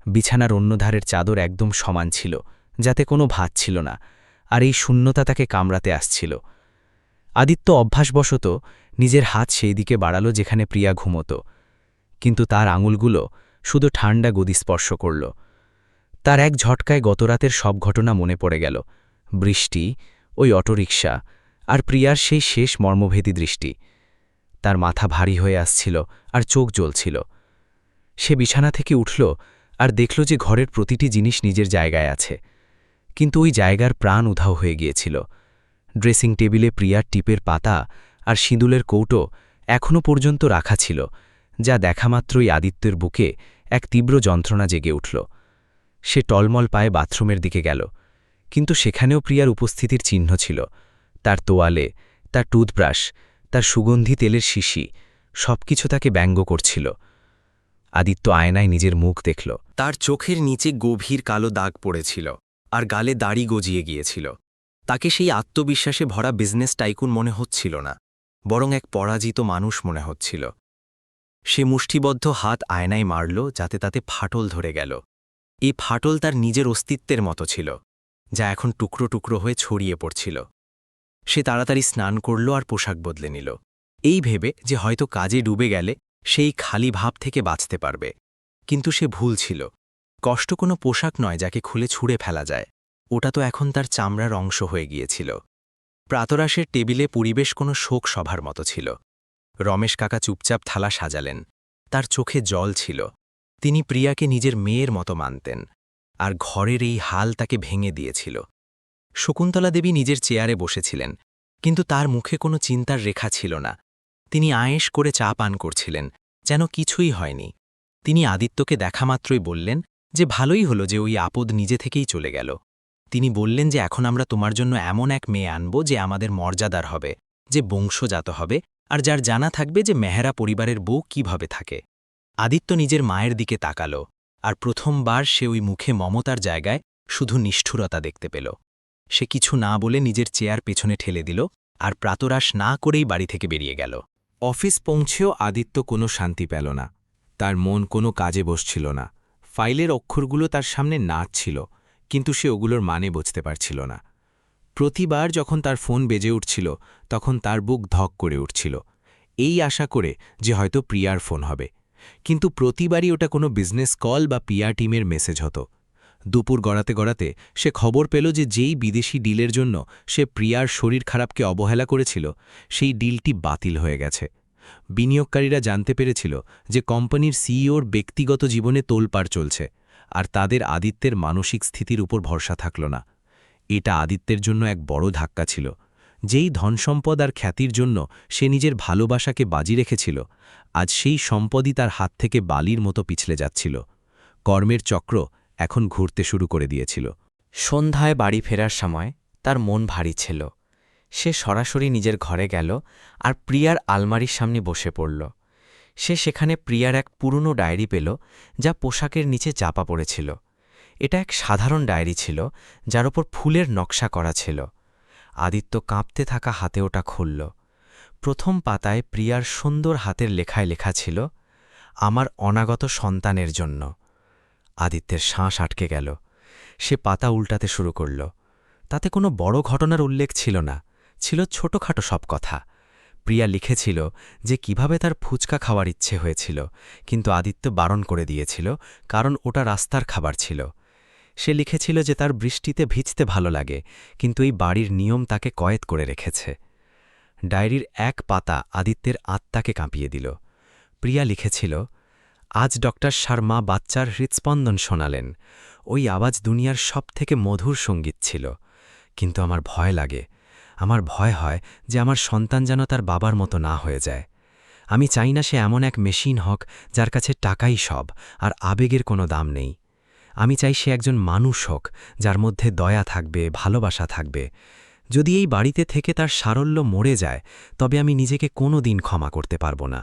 বিছানার অন্য ধারের চাদর একদম সমান ছিল, যাতে কোনো ভাঁজ ছিল না, আর এই শূন্যতা তাকে কামড়াতে আসছিল। আদিত্য অভ্যাসবশত নিজের হাত সেই দিকে বাড়াল যেখানে প্রিয়া ঘুমত, কিন্তু তার আঙুলগুলো শুধু ঠান্ডা গদি স্পর্শ করল। তার এক ঝটকায় গতরাতের সব ঘটনা মনে পড়ে গেল, বৃষ্টি, ওই অটোরিকশা, আর প্রিয়ার সেই শেষ মর্মভেদী দৃষ্টি। তার মাথা ভারী হয়ে আসছিল আর চোখ জ্বলছিল। সে বিছানা থেকে উঠল আর দেখল যে ঘরের প্রতিটি জিনিস নিজের জায়গায় আছে, কিন্তু ওই জায়গার প্রাণ উধাও হয়ে গিয়েছিল। ড্রেসিং টেবিলে প্রিয়ার টিপের পাতা আর সিঁদুলের কৌটো এখনও পর্যন্ত রাখা ছিল, যা দেখামাত্রই আদিত্যের বুকে এক তীব্র যন্ত্রণা জেগে উঠল। সে টলমল পায়ে বাথরুমের দিকে গেল, কিন্তু সেখানেও প্রিয়ার উপস্থিতির চিহ্ন ছিল। তার তোয়ালে, তার টুথব্রাশ, তার সুগন্ধি তেলের শিশি, সবকিছু তাকে ব্যঙ্গ করছিল। আদিত্য আয়নায় নিজের মুখ দেখল। তার চোখের নিচে গভীর কালো দাগ পড়েছিল, আর গালে দাড়ি গজিয়ে গিয়েছিল। তাকে সেই আত্মবিশ্বাসে ভরা বিজনেস টাইকুন মনে হচ্ছিল না, বরং এক পরাজিত মানুষ মনে হচ্ছিল। সে মুষ্টিবদ্ধ হাত আয়নায় মারল, যাতে তাতে ফাটল ধরে গেল। এই ফাটল তার নিজের অস্তিত্বের মতো ছিল, যা এখন টুকরো টুকরো হয়ে ছড়িয়ে পড়ছিল। সে তাড়াতাড়ি স্নান করল আর পোশাক বদলে নিল, এই ভেবে যে হয়তো কাজে ডুবে গেলে সেই খালি ভাব থেকে বাঁচতে পারবে। কিন্তু সে ভুল ছিল। কষ্ট কোনো পোশাক নয় যাকে খুলে ছুঁড়ে ফেলা যায়, ওটা তো এখন তার চামড়ার অংশ হয়ে গিয়েছিল। প্রাতরাশের টেবিলে পরিবেশ কোনো শোক সভার মতো ছিল। রমেশ কাকা চুপচাপ থালা সাজালেন, তার চোখে জল ছিল। তিনি প্রিয়াকে নিজের মেয়ের মতো মানতেন, আর ঘরের এই হাল তাকে ভেঙে দিয়েছিল। শকুন্তলা দেবী নিজের চেয়ারে বসেছিলেন, কিন্তু তার মুখে কোনো চিন্তার রেখা ছিল না। তিনি আয়েশ করে চা পান করছিলেন, যেন কিছুই হয়নি। তিনি আদিত্যকে দেখামাত্রই বললেন যে ভালোই হলো যে ওই আপদ নিজে থেকেই চলে গেল। তিনি বললেন যে এখন আমরা তোমার জন্য এমন এক মেয়ে আনব যে আমাদের মর্যাদার হবে, যে বংশজাত হবে, আর যার জানা থাকবে যে মেহরা পরিবারের বউ কিভাবে থাকে। আদিত্য নিজের মায়ের দিকে তাকাল, আর প্রথমবার সে ওই মুখে মমতার জায়গায় শুধু নিষ্ঠুরতা দেখতে পেল। সে কিছু না বলে নিজের চেয়ার পেছনে ঠেলে দিল, আর প্রাতরাশ না করেই বাড়ি থেকে বেরিয়ে গেল। অফিস পৌঁছেও আদিত্য কোনো শান্তি পেল না। তার মন কোনো কাজে বসছিল না। ফাইলের অক্ষরগুলো তার সামনে নাচছিল, কিন্তু সে ওগুলোর মানে বুঝতে পারছিল না। প্রতিবার যখন তার ফোন বেজে উঠছিল, তখন তার বুক ধক করে উঠছিল, এই আশা করে যে হয়তো প্রিয়ার ফোন হবে। কিন্তু প্রতিবারই ওটা কোনো বিজনেস কল বা পিআর টিমের মেসেজ হতো। দুপুর গড়াতে গড়াতে সে খবর পেল যে যেই বিদেশি ডিলের জন্য সে প্রিয়ার শরীর খারাপকে অবহেলা করেছিল, সেই ডিলটি বাতিল হয়ে গেছে। বিনিয়োগকারীরা জানতে পেরেছিল যে কোম্পানির সিইওর ব্যক্তিগত জীবনে তোলপাড় চলছে, আর তাদের আদিত্যের মানসিক স্থিতির উপর ভরসা থাকল না। এটা আদিত্যের জন্য এক বড় ধাক্কা ছিল। যেই ধনসম্পদ আর খ্যাতির জন্য সে নিজের ভালোবাসাকে বাজি রেখেছিল, আজ সেই সম্পদই তার হাত থেকে বালির মতো পিছলে যাচ্ছিল। কর্মের চক্র এখন ঘুরতে শুরু করে দিয়েছিল। সন্ধ্যায় বাড়ি ফেরার সময় তার মন ভারী ছিল। সে সরাসরি নিজের ঘরে গেল আর প্রিয়ার আলমারির সামনে বসে পড়ল। সে সেখানে প্রিয়ার এক পুরনো ডায়েরি পেল, যা পোশাকের নিচে চাপা পড়েছিল। এটা এক সাধারণ ডায়েরি ছিল, যার ওপর ফুলের নকশা করা ছিল। আদিত্য কাঁপতে থাকা হাতে ওটা খুলল। প্রথম পাতায় প্রিয়ার সুন্দর হাতের লেখায় লেখা ছিল, আমার অনাগত সন্তানের জন্য। আদিত্যের শ্বাস আটকে গেল। সে পাতা উল্টাতে শুরু করল। তাতে কোনো বড় ঘটনার উল্লেখ ছিল না, ছিল ছোটখাটো সব কথা। প্রিয়া লিখেছিল যে কিভাবে তার ফুচকা খাওয়ার ইচ্ছে হয়েছিল, কিন্তু আদিত্য বারণ করে দিয়েছিল, কারণ ওটা রাস্তার খাবার ছিল। সে লিখেছিল যে তার বৃষ্টিতে ভিজতে ভালো লাগে, কিন্তু এই বাড়ির নিয়ম তাকে কয়েদ করে রেখেছে। ডায়েরির এক পাতা আদিত্যের আত্মাকে কাঁপিয়ে দিল। প্রিয়া লিখেছিল, আজ ডক্টর শর্মা বাচ্চার হৃৎস্পন্দন শোনালেন। ওই আওয়াজ দুনিয়ার সবথেকে মধুর সঙ্গীত ছিল। কিন্তু আমার ভয় লাগে, আমার ভয় হয় যে আমার সন্তান যেন তার বাবার মতো না হয়ে যায়। আমি চাই না সে এমন এক মেশিন হোক যার কাছে টাকাই সব আর আবেগের কোনো দাম নেই। আমি চাই সে একজন মানুষ হোক, যার মধ্যে দয়া থাকবে, ভালোবাসা থাকবে। যদি এই বাড়িতে থেকে তার সারল্য মরে যায়, তবে আমি নিজেকে কোনো দিন ক্ষমা করতে পারব না।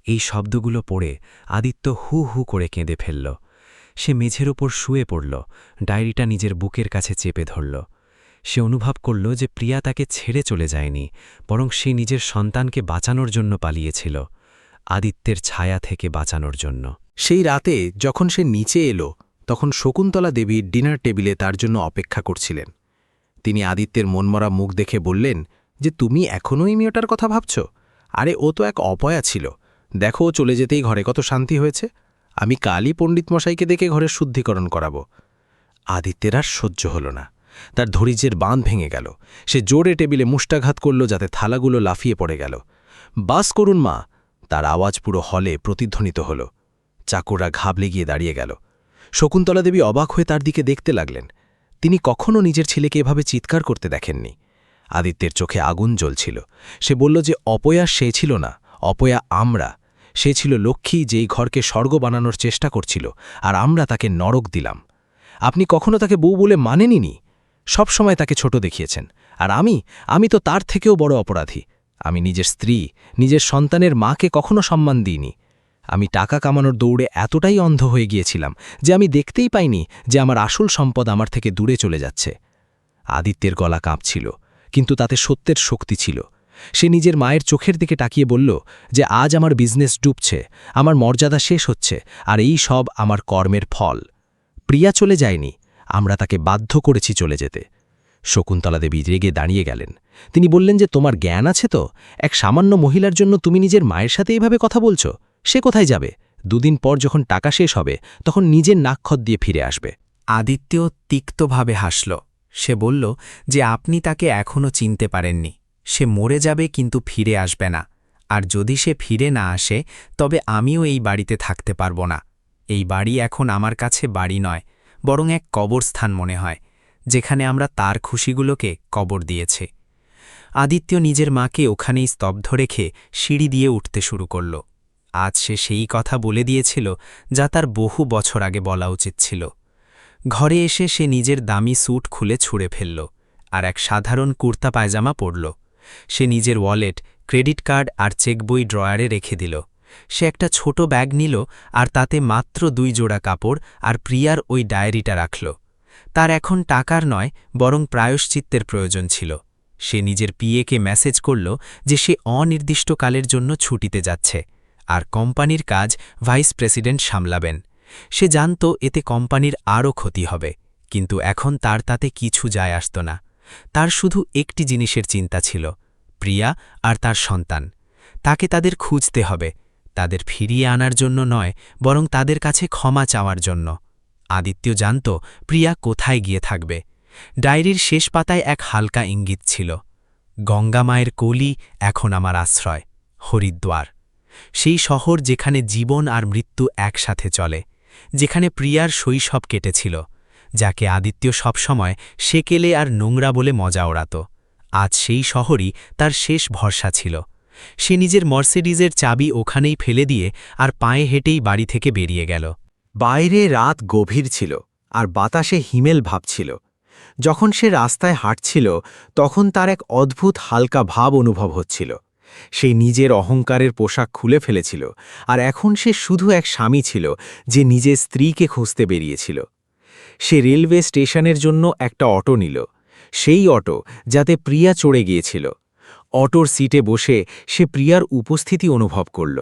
এই শব্দগুলো পড়ে আদিত্য হু হু করে কেঁদে ফেলল। সে মেঝের ওপর শুয়ে পড়ল, ডায়েরিটা নিজের বুকের কাছে চেপে ধরল। সে অনুভব করল যে প্রিয়া তাকে ছেড়ে চলে যায়নি, বরং সে নিজের সন্তানকে বাঁচানোর জন্য পালিয়েছিল, আদিত্যের ছায়া থেকে বাঁচানোর জন্য। সেই রাতে যখন সে নিচে এলো, তখন শকুন্তলা দেবী ডিনার টেবিলে তার জন্য অপেক্ষা করছিলেন। তিনি আদিত্যের মনমরা মুখ দেখে বললেন যে, তুমি এখনও এই মেয়েটার কথা ভাবছ? আরে ও তো এক অপয়া ছিল, দেখো ও চলে যেতেই ঘরে কত শান্তি হয়েছে। আমি কালই পণ্ডিত মশাইকে দেখে ঘরের শুদ্ধিকরণ করাবো। আদিত্যের আর সহ্য হল না, তার ধৈর্যের বাঁধ ভেঙে গেল। সে জোরে টেবিলে মুষ্টাঘাত করল, যাতে থালাগুলো লাফিয়ে পড়ে গেল। বাস করুন মা! তার আওয়াজ পুরো হলে প্রতিধ্বনিত হল। চাকররা ঘাবলে গিয়ে দাঁড়িয়ে গেল। শকুন্তলা দেবী অবাক হয়ে তার দিকে দেখতে লাগলেন। তিনি কখনও নিজের ছেলেকে এভাবে চিৎকার করতে দেখেননি। আদিত্যের চোখে আগুন জ্বলছিল। সে বলল যে অপয়া সে ছিল না, অপয়া আমরা। সে ছিল লক্ষ্মী, যেই ঘরকে স্বর্গ বানানোর চেষ্টা করছিল, আর আমরা তাকে নরক দিলাম। আপনি কখনো তাকে বউ বলে মানেননি, সবসময় তাকে ছোট দেখিয়েছেন। আর আমি তো তার থেকেও বড় অপরাধী। আমি নিজের স্ত্রী, নিজের সন্তানের মাকে কখনো সম্মান দিইনি। আমি টাকা কামানোর দৌড়ে এতটাই অন্ধ হয়ে গিয়েছিলাম যে আমি দেখতেই পাইনি যে আমার আসল সম্পদ আমার থেকে দূরে চলে যাচ্ছে। আদিত্যের গলা কাঁপছিল, কিন্তু তাতে সত্যের শক্তি ছিল। সে নিজের মায়ের চোখের দিকে তাকিয়ে বলল যে আজ আমার বিজনেস ডুবছে, আমার মর্যাদা শেষ হচ্ছে, আর এই সব আমার কর্মের ফল। প্রিয়া চলে যায়নি, আমরা তাকে বাধ্য করেছি চলে যেতে। শকুন্তলা দেবী রেগে দাঁড়িয়ে গেলেন। তিনি বললেন যে, তোমার জ্ঞান আছে তো? এক সামান্য মহিলার জন্য তুমি নিজের মায়ের সাথে এইভাবে কথা বলছো? সে কোথায় যাবে? দুদিন পর যখন টাকা শেষ হবে, তখন নিজের নাকখত দিয়ে ফিরে আসবে। আদিত্য তিক্তভাবে হাসল। সে বলল যে আপনি তাকে এখনও চিনতে পারেননি। সে মরে যাবে, কিন্তু ফিরে আসবে না। আর যদি সে ফিরে না আসে, তবে আমিও এই বাড়িতে থাকতে পারব না। এই বাড়ি এখন আমার কাছে বাড়ি নয়, বরং এক কবরস্থান মনে হয়, যেখানে আমরা তার খুশিগুলোকে কবর দিয়েছি। আদিত্য নিজের মাকে ওখানেই স্তব্ধ রেখে সিঁড়ি দিয়ে উঠতে শুরু করল। আজ সে সেই কথা বলে দিয়েছিল যা তার বহু বছর আগে বলা উচিত ছিল। ঘরে এসে সে নিজের দামি স্যুট খুলে ছুঁড়ে ফেলল, আর এক সাধারণ কুর্তা পায়জামা পরল। সে নিজের ওয়ালেট, ক্রেডিট কার্ড আর চেকবই ড্রয়ারে রেখে দিল। সে একটা ছোট ব্যাগ নিল, আর তাতে মাত্র 2 জোড়া কাপড় আর প্রিয়ার ওই ডায়েরিটা রাখল। তার এখন টাকার নয়, বরং প্রায়শ্চিত্তের প্রয়োজন ছিল। সে নিজের পিএকে মেসেজ করল যে সে অনির্দিষ্টকালের জন্য ছুটিতে যাচ্ছে, আর কোম্পানির কাজ ভাইস প্রেসিডেন্ট সামলাবেন। সে জানত এতে কোম্পানির আরও ক্ষতি হবে, কিন্তু এখন তার তাতে কিছু যায় আসত না। তার শুধু একটি জিনিসের চিন্তা ছিল, প্রিয়া আর তার সন্তান। তাকে তাদের খুঁজতে হবে, তাদের ফিরিয়ে আনার জন্য নয়, বরং তাদের কাছে ক্ষমা চাওয়ার জন্য। আদিত্য জানত প্রিয়া কোথায় গিয়ে থাকবে। ডায়েরির শেষ পাতায় এক হালকা ইঙ্গিত ছিল, গঙ্গা মায়ের কোলই এখন আমার আশ্রয়, হরিদ্বার। সেই শহর যেখানে জীবন আর মৃত্যু একসাথে চলে, যেখানে প্রিয়ার শৈশব কেটেছিল, যাকে আদিত্য সবসময় সেকেলে আর নোংরা বলে মজা ওড়াত। আজ সেই শহরই তার শেষ ভরসা ছিল। সে নিজের মার্সিডিজের চাবি ওখানেই ফেলে দিয়ে আর পায়ে হেঁটেই বাড়ি থেকে বেরিয়ে গেল। বাইরে রাত গভীর ছিল, আর বাতাসে হিমেল ভাব ছিল। যখন সে রাস্তায় হাঁটছিল, তখন তার এক অদ্ভুত হালকা ভাব অনুভব হচ্ছিল। সে নিজের অহংকারের পোশাক খুলে ফেলেছিল, আর এখন সে শুধু এক স্বামী ছিল যে নিজের স্ত্রীকে খুঁজতে বেরিয়েছিল। সে রেলওয়ে স্টেশনের জন্য একটা অটো নিল। সেই অটো যাতে প্রিয়া চড়ে গিয়েছিল। অটোর সিটে বসে সে প্রিয়ার উপস্থিতি অনুভব করল।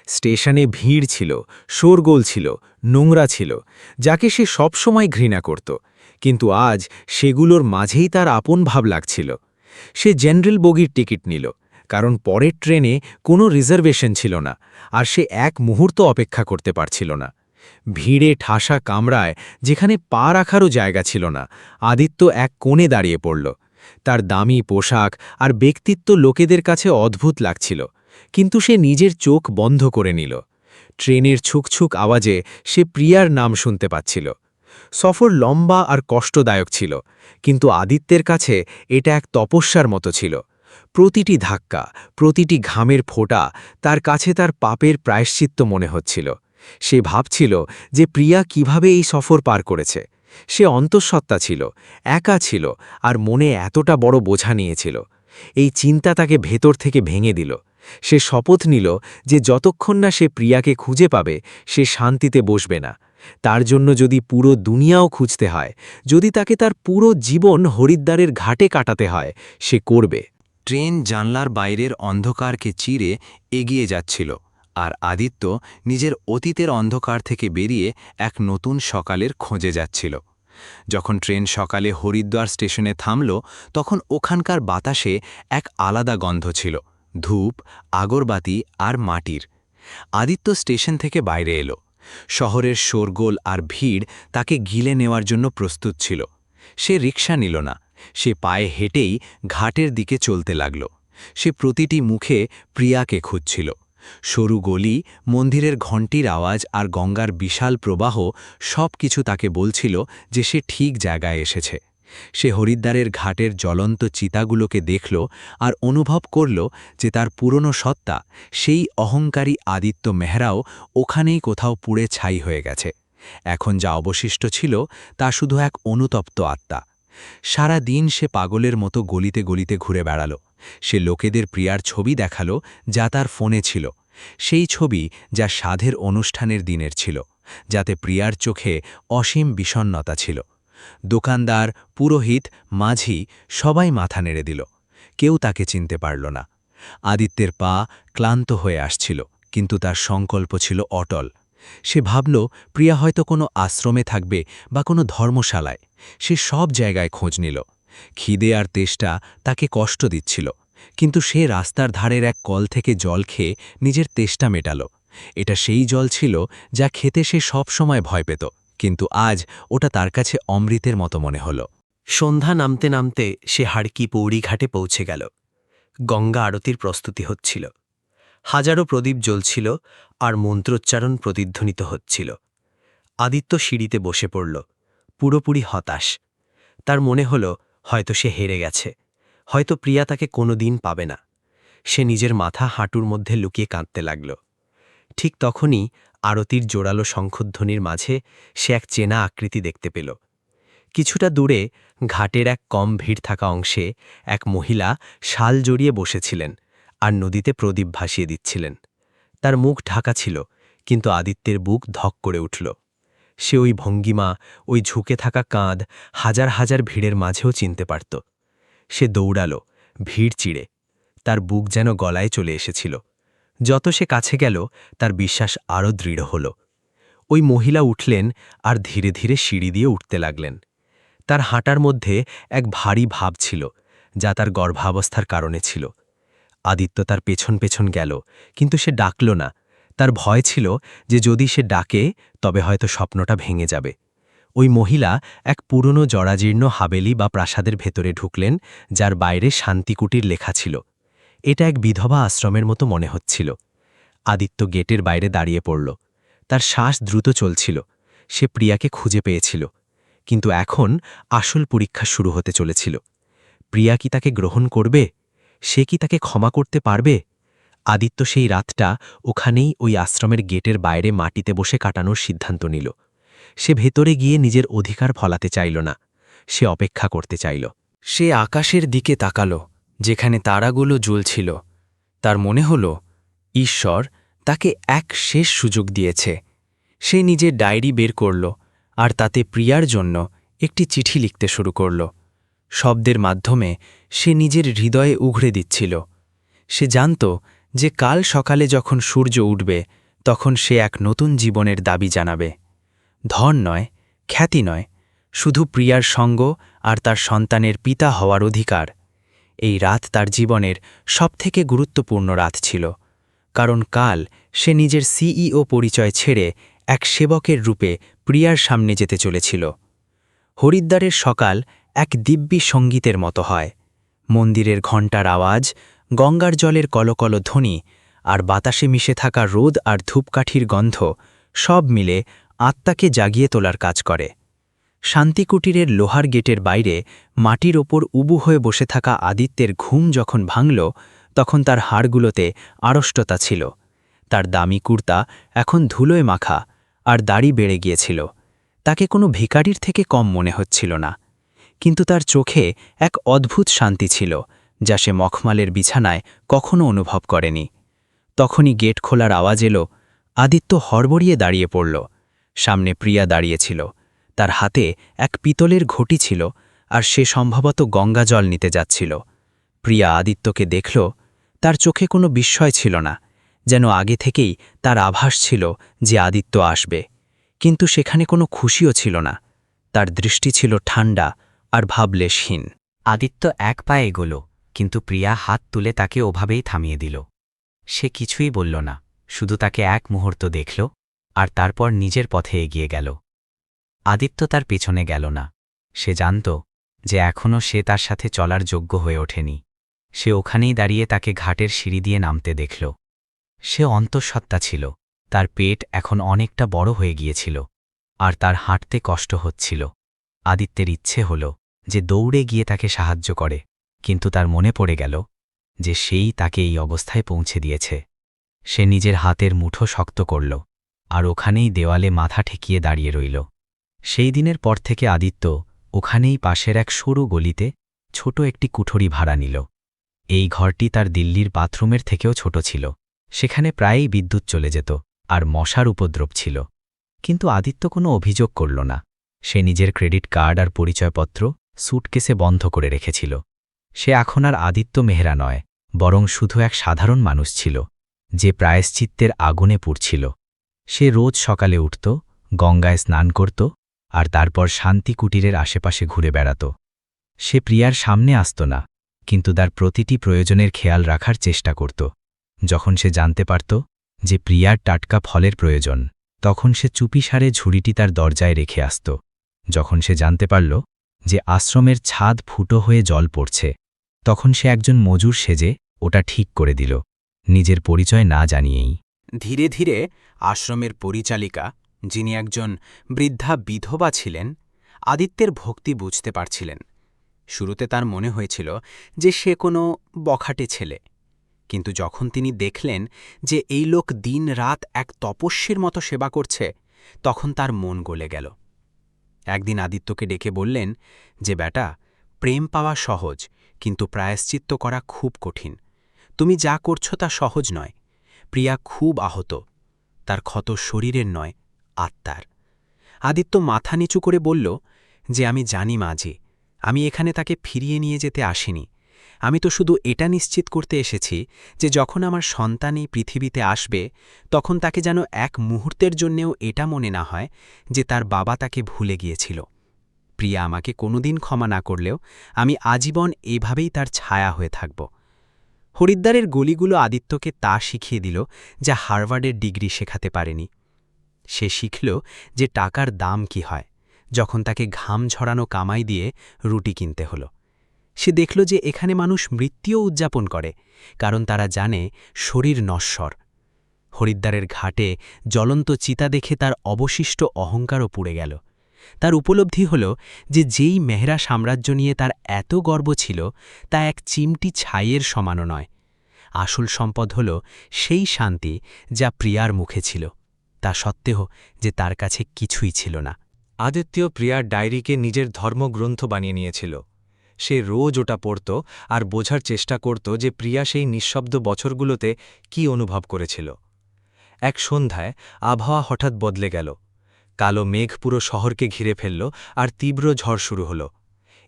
স্টেশনে ভিড় ছিল, শোরগোল ছিল, নোংরা ছিল, যাকে সে সবসময় ঘৃণা করত, কিন্তু আজ সেগুলোর মাঝেই তার আপন ভাব লাগছিল। সে জেনারেল বগির টিকিট নিল, কারণ পরের ট্রেনে কোনো রিজার্ভেশন ছিল না, আর সে এক মুহূর্ত অপেক্ষা করতে পারছিল না। ভিড়ে ঠাসা কামরায় যেখানে পা রাখারও জায়গা ছিল না, আদিত্য এক কোণে দাঁড়িয়ে পড়ল। তার দামি পোশাক আর ব্যক্তিত্ব লোকেদের কাছে অদ্ভুত লাগছিল, কিন্তু সে নিজের চোখ বন্ধ করে নিল। ট্রেনের ছুকছুক আওয়াজে সে প্রিয়ার নাম শুনতে পাচ্ছিল। সফর লম্বা আর কষ্টদায়ক ছিল, কিন্তু আদিত্যের কাছে এটা এক তপস্যার মতো ছিল। প্রতিটি ধাক্কা, প্রতিটি ঘামের ফোঁটা তার কাছে তার পাপের প্রায়শ্চিত্ত মনে হচ্ছিল। সে ভাবছিল যে প্রিয়া কিভাবে এই সফর পার করেছে। সে অন্তঃসত্ত্বা ছিল, একা ছিল, আর মনে এতটা বড় বোঝা নিয়েছিল। এই চিন্তা তাকে ভেতর থেকে ভেঙে দিল। সে শপথ নিল যে যতক্ষণ না সে প্রিয়াকে খুঁজে পাবে, সে শান্তিতে বসবে না। তার জন্য যদি পুরো দুনিয়াও খুঁজতে হয়, যদি তাকে তার পুরো জীবন হরিদ্বারের ঘাটে কাটাতে হয়, সে করবে। ট্রেন জানলার বাইরের অন্ধকারকে চিরে এগিয়ে যাচ্ছিল, আর আদিত্য নিজের অতীতের অন্ধকার থেকে বেরিয়ে এক নতুন সকালের খোঁজে যাচ্ছিল। যখন ট্রেন সকালে হরিদ্বার স্টেশনে থামল, তখন ওখানকার বাতাসে এক আলাদা গন্ধ ছিল, ধূপ, আগরবাতি আর মাটির। আদিত্য স্টেশন থেকে বাইরে এলো। শহরের শোরগোল আর ভিড় তাকে গিলে নেওয়ার জন্য প্রস্তুত ছিল। সে রিকশা নিল না, সে পায়ে হেঁটেই ঘাটের দিকে চলতে লাগল। সে প্রতিটি মুখে প্রিয়াকে খুঁজছিল। সরু গলি, মন্দিরের ঘণ্টির আওয়াজ আর গঙ্গার বিশাল প্রবাহ সব কিছু তাকে বলছিল যে সে ঠিক জায়গায় এসেছে। সে হরিদ্বারের ঘাটের জ্বলন্ত চিতাগুলোকে দেখল আর অনুভব করল যে তার পুরনো সত্তা, সেই অহংকারী আদিত্য মেহরাও ওখানেই কোথাও পুড়ে ছাই হয়ে গেছে। এখন যা অবশিষ্ট ছিল তা শুধু এক অনুতপ্ত আত্মা। সারা দিন সে পাগলের মতো গলিতে গলিতে ঘুরে বেড়াল। সে লোকেদের প্রিয়ার ছবি দেখালো যা তার ফোনে ছিল, সেই ছবি যা সাধের অনুষ্ঠানের দিনের ছিল, যাতে প্রিয়ার চোখে অসীম বিষণ্ণতা ছিল। দোকানদার, পুরোহিত, মাঝি সবাই মাথা নেড়ে দিল। কেউ তাকে চিনতে পারল না। আদিত্যের পা ক্লান্ত হয়ে আসছিল, কিন্তু তার সংকল্প ছিল অটল। সে ভাবল প্রিয়া হয়তো কোনো আশ্রমে থাকবে বা কোনো ধর্মশালায়। সে সব জায়গায় খোঁজ নিল। খিদে আর তেষ্টা তাকে কষ্ট দিচ্ছিল, কিন্তু সে রাস্তার ধারের এক কল থেকে জল খেয়ে নিজের তেষ্টা মেটাল। এটা সেই জল ছিল যা খেতে সে সব সময় ভয় পেত, কিন্তু আজ ওটা তার কাছে অমৃতের মতো মনে হল। সন্ধ্যা নামতে নামতে সে হাড়কি পৌড়ি ঘাটে পৌঁছে গেল। গঙ্গা আরতির প্রস্তুতি হচ্ছিল। হাজারো প্রদীপ জ্বলছিল আর মন্ত্রোচ্চারণ প্রতিধ্বনিত হচ্ছিল। আদিত্য সিঁড়িতে বসে পড়ল, পুরোপুরি হতাশ। তার মনে হল হয়তো সে হেরে গেছে, হয়তো প্রিয়া তাকে কোনো দিন পাবে না। সে নিজের মাথা হাঁটুর মধ্যে লুকিয়ে কাঁদতে লাগল। ঠিক তখনই আরতির জোরালো শঙ্খধ্বনির মাঝে সে এক চেনা আকৃতি দেখতে পেল। কিছুটা দূরে ঘাটের এক কম ভিড় থাকা অংশে এক মহিলা শাল জড়িয়ে বসেছিলেন আর নদীতে প্রদীপ ভাসিয়ে দিচ্ছিলেন। তার মুখ ঢাকা ছিল, কিন্তু আদিত্যের বুক ধক করে উঠল। সে ওই ভঙ্গিমা, ওই ঝুঁকে থাকা কাঁধ হাজার হাজার ভিড়ের মাঝেও চিনতে পারত। সে দৌড়াল, ভিড় চিড়ে। তার বুক যেন গলায় চলে এসেছিল। যত সে কাছে গেল, তার বিশ্বাস আরও দৃঢ় হল। ওই মহিলা উঠলেন আর ধীরে ধীরে সিঁড়ি দিয়ে উঠতে লাগলেন। তার হাঁটার মধ্যে এক ভারী ভাব ছিল, যা তার গর্ভাবস্থার কারণে ছিল। আদিত্য তার পেছন পেছন গেল, কিন্তু সে ডাকল না। তার ভয় ছিল যে যদি সে ডাকে তবে হয়তো স্বপ্নটা ভেঙে যাবে। ওই মহিলা এক পুরনো জরাজীর্ণ হাবেলি বা প্রাসাদের ভেতরে ঢুকলেন, যার বাইরে শান্তিকুটির লেখা ছিল। এটা এক বিধবা আশ্রমের মতো মনে হচ্ছিল। আদিত্য গেটের বাইরে দাঁড়িয়ে পড়ল। তার শ্বাস দ্রুত চলছিল। সে প্রিয়াকে খুঁজে পেয়েছিল, কিন্তু এখন আসল পরীক্ষা শুরু হতে চলেছিল। প্রিয়া কি তাকে গ্রহণ করবে? সে কি তাকে ক্ষমা করতে পারবে? আদিত্য সেই রাতটা ওখানেই ওই আশ্রমের গেটের বাইরে মাটিতে বসে কাটানোর সিদ্ধান্ত নিল। সে ভেতরে গিয়ে নিজের অধিকার ফলাতে চাইল না। সে অপেক্ষা করতে চাইল। সে আকাশের দিকে তাকাল, যেখানে তারাগুলো জ্বলছিল। তার মনে হল ঈশ্বর তাকে এক শেষ সুযোগ দিয়েছে। সে নিজের ডায়েরি বের করল আর তাতে প্রিয়ার জন্য একটি চিঠি লিখতে শুরু করল। শব্দের মাধ্যমে সে নিজের হৃদয়ে উঘড়ে দিচ্ছিল। সে জানত যে কাল সকালে যখন সূর্য উঠবে তখন সে এক নতুন জীবনের দাবি জানাবে। ধন নয়, খ্যাতি নয়, শুধু প্রিয়ার সঙ্গ আর তার সন্তানের পিতা হওয়ার অধিকার। এই রাত তার জীবনের সবথেকে গুরুত্বপূর্ণ রাত ছিল, কারণ কাল সে নিজের সিইও পরিচয় ছেড়ে এক সেবকের রূপে প্রিয়ার সামনে যেতে চলেছিল। হরিদ্বারের সকাল এক দিব্যি সঙ্গীতের মতো হয়। মন্দিরের ঘণ্টার আওয়াজ, গঙ্গার জলের কলকল ধ্বনি আর বাতাসে মিশে থাকা রোদ আর ধূপকাঠির গন্ধ সব মিলে আত্মাকে জাগিয়ে তোলার কাজ করে। শান্তিকুটিরের লোহার গেটের বাইরে মাটির ওপর উবু হয়ে বসে থাকা আদিত্যের ঘুম যখন ভাঙল, তখন তার হাড়গুলোতে আড়ষ্টতা ছিল। তার দামি কুর্তা এখন ধুলোয় মাখা আর দাড়ি বেড়ে গিয়েছিল। তাকে কোনো ভিখারির থেকে কম মনে হচ্ছিল না, কিন্তু তার চোখে এক অদ্ভুত শান্তি ছিল যা সে মখমালের বিছানায় কখনো অনুভব করেনি। তখনই গেট খোলার আওয়াজ এলো। আদিত্য হড়বড়িয়ে দাঁড়িয়ে পড়ল। সামনে প্রিয়া দাঁড়িয়েছিল। তার হাতে এক পিতলের ঘটি ছিল আর সে সম্ভবত গঙ্গা জল নিতে যাচ্ছিল। প্রিয়া আদিত্যকে দেখল। তার চোখে কোনো বিস্ময় ছিল না, যেন আগে থেকেই তার আভাস ছিল যে আদিত্য আসবে, কিন্তু সেখানে কোনো খুশিও ছিল না। তার দৃষ্টি ছিল ঠান্ডা আর ভাবলেশহীন। আদিত্য এক পায়ে এগোল, কিন্তু প্রিয়া হাত তুলে তাকে ওভাবেই থামিয়ে দিল। সে কিছুই বলল না, শুধু তাকে এক মুহূর্ত দেখল আর তারপর নিজের পথে এগিয়ে গেল। আদিত্য তার পেছনে গেল না। সে জানত যে এখনও সে তার সাথে চলার যোগ্য হয়ে ওঠেনি। সে ওখানেই দাঁড়িয়ে তাকে ঘাটের সিঁড়ি দিয়ে নামতে দেখল। সে অন্তঃসত্ত্বা ছিল। তার পেট এখন অনেকটা বড় হয়ে গিয়েছিল আর তার হাঁটতে কষ্ট হচ্ছিল। আদিত্যের ইচ্ছে হল যে দৌড়ে গিয়ে তাকে সাহায্য করে, কিন্তু তার মনে পড়ে গেল যে সেই তাকে এই অবস্থায় পৌঁছে দিয়েছে। সে নিজের হাতের মুঠো শক্ত করল আর ওখানেই দেওয়ালে মাথা ঠেকিয়ে দাঁড়িয়ে রইল। সেই দিনের পর থেকে আদিত্য ওখানেই পাশের এক সরু গলিতে ছোট একটি কুঠরি ভাড়া নিল। এই ঘরটি তার দিল্লির বাথরুমের থেকেও ছোট ছিল। সেখানে প্রায়ই বিদ্যুৎ চলে যেত আর মশার উপদ্রব ছিল, কিন্তু আদিত্য কোনো অভিযোগ করল না। সে নিজের ক্রেডিট কার্ড আর পরিচয়পত্র স্যুটকেসে বন্ধ করে রেখেছিল। সে এখন আর আদিত্য মেহরা নয়, বরং শুধু এক সাধারণ মানুষ ছিল যে প্রায়শ্চিত্তের আগুনে পুড়ছিল। সে রোজ সকালে উঠত, গঙ্গায় স্নান করত আর তারপর শান্তি কুটিরের আশেপাশে ঘুরে বেড়াত। সে প্রিয়ার সামনে আসত না, কিন্তু তার প্রতিটি প্রয়োজনের খেয়াল রাখার চেষ্টা করত। যখন সে জানতে পারত যে প্রিয়ার টাটকা ফলের প্রয়োজন, তখন সে চুপিসারে ঝুড়িটি তার দরজায় রেখে আসত। যখন সে জানতে পারল যে আশ্রমের ছাদ ফুটো হয়ে জল পড়ছে, তখন সে একজন মজুর সেজে ওটা ঠিক করে দিল, নিজের পরিচয় না জানিয়েই। ধীরে ধীরে আশ্রমের পরিচালিকা, যিনি একজন বৃদ্ধা বিধবা ছিলেন, আদিত্যের ভক্তি বুঝতে পারছিলেন। শুরুতে তার মনে হয়েছিল যে সে কোনো বখাটে ছেলে, কিন্তু যখন তিনি দেখলেন যে এই লোক দিন রাত এক তপস্বীর মতো সেবা করছে, তখন তার মন গলে গেল। একদিন আদিত্যকে ডেকে বললেন যে, বেটা, প্রেম পাওয়া সহজ, কিন্তু প্রায়শ্চিত্ত করা খুব কঠিন। তুমি যা করছো তা সহজ নয়। প্রিয়া খুব আহত, তার ক্ষত শরীরের নয়, আত্মার। আদিত্য মাথা নিচু করে বলল যে, আমি জানি মাঝি, আমি এখানে তাকে ফিরিয়ে নিয়ে যেতে আসিনি। আমি তো শুধু এটা নিশ্চিত করতে এসেছি যে যখন আমার সন্তান এই পৃথিবীতে আসবে, তখন তাকে যেন এক মুহূর্তের জন্যেও এটা মনে না হয় যে তার বাবা তাকে ভুলে গিয়েছিল। প্রিয়া আমাকে কোনোদিন ক্ষমা না করলেও আমি আজীবন এভাবেই তার ছায়া হয়ে থাকব। হরিদ্বারের গলিগুলো আদিত্যকে তা শিখিয়ে দিল যা হার্ভার্ডের ডিগ্রি শেখাতে পারেনি। সে শিখল যে টাকার দাম কি হয়, যখন তাকে ঘাম ঝরানো কামাই দিয়ে রুটি কিনতে হলো। সে দেখল যে এখানে মানুষ মৃত্যুও উদযাপন করে, কারণ তারা জানে শরীর নশ্বর। হরিদ্বারের ঘাটে জ্বলন্ত চিতা দেখে তার অবশিষ্ট অহংকারও পুড়ে গেল। তার উপলব্ধি হল যে যেই মেহরা সাম্রাজ্য নিয়ে তার এত গর্ব ছিল, তা এক চিমটি ছাইয়ের সমানও নয়। আসল সম্পদ হল সেই শান্তি যা প্রিয়ার মুখে ছিল, তা সত্ত্বেও যে তার কাছে কিছুই ছিল না। আদিত্য প্রিয়ার ডায়েরিকে নিজের ধর্মগ্রন্থ বানিয়ে নিয়েছিল। সে রোজ ওটা পড়ত আর বোঝার চেষ্টা করত যে প্রিয়া সেই নিঃশব্দ বছরগুলোতে কি অনুভব করেছিল। এক সন্ধ্যায় আবহাওয়া হঠাৎ বদলে গেল। কালো মেঘ পুরো শহরকে ঘিরে ফেলল আর তীব্র ঝড় শুরু হল।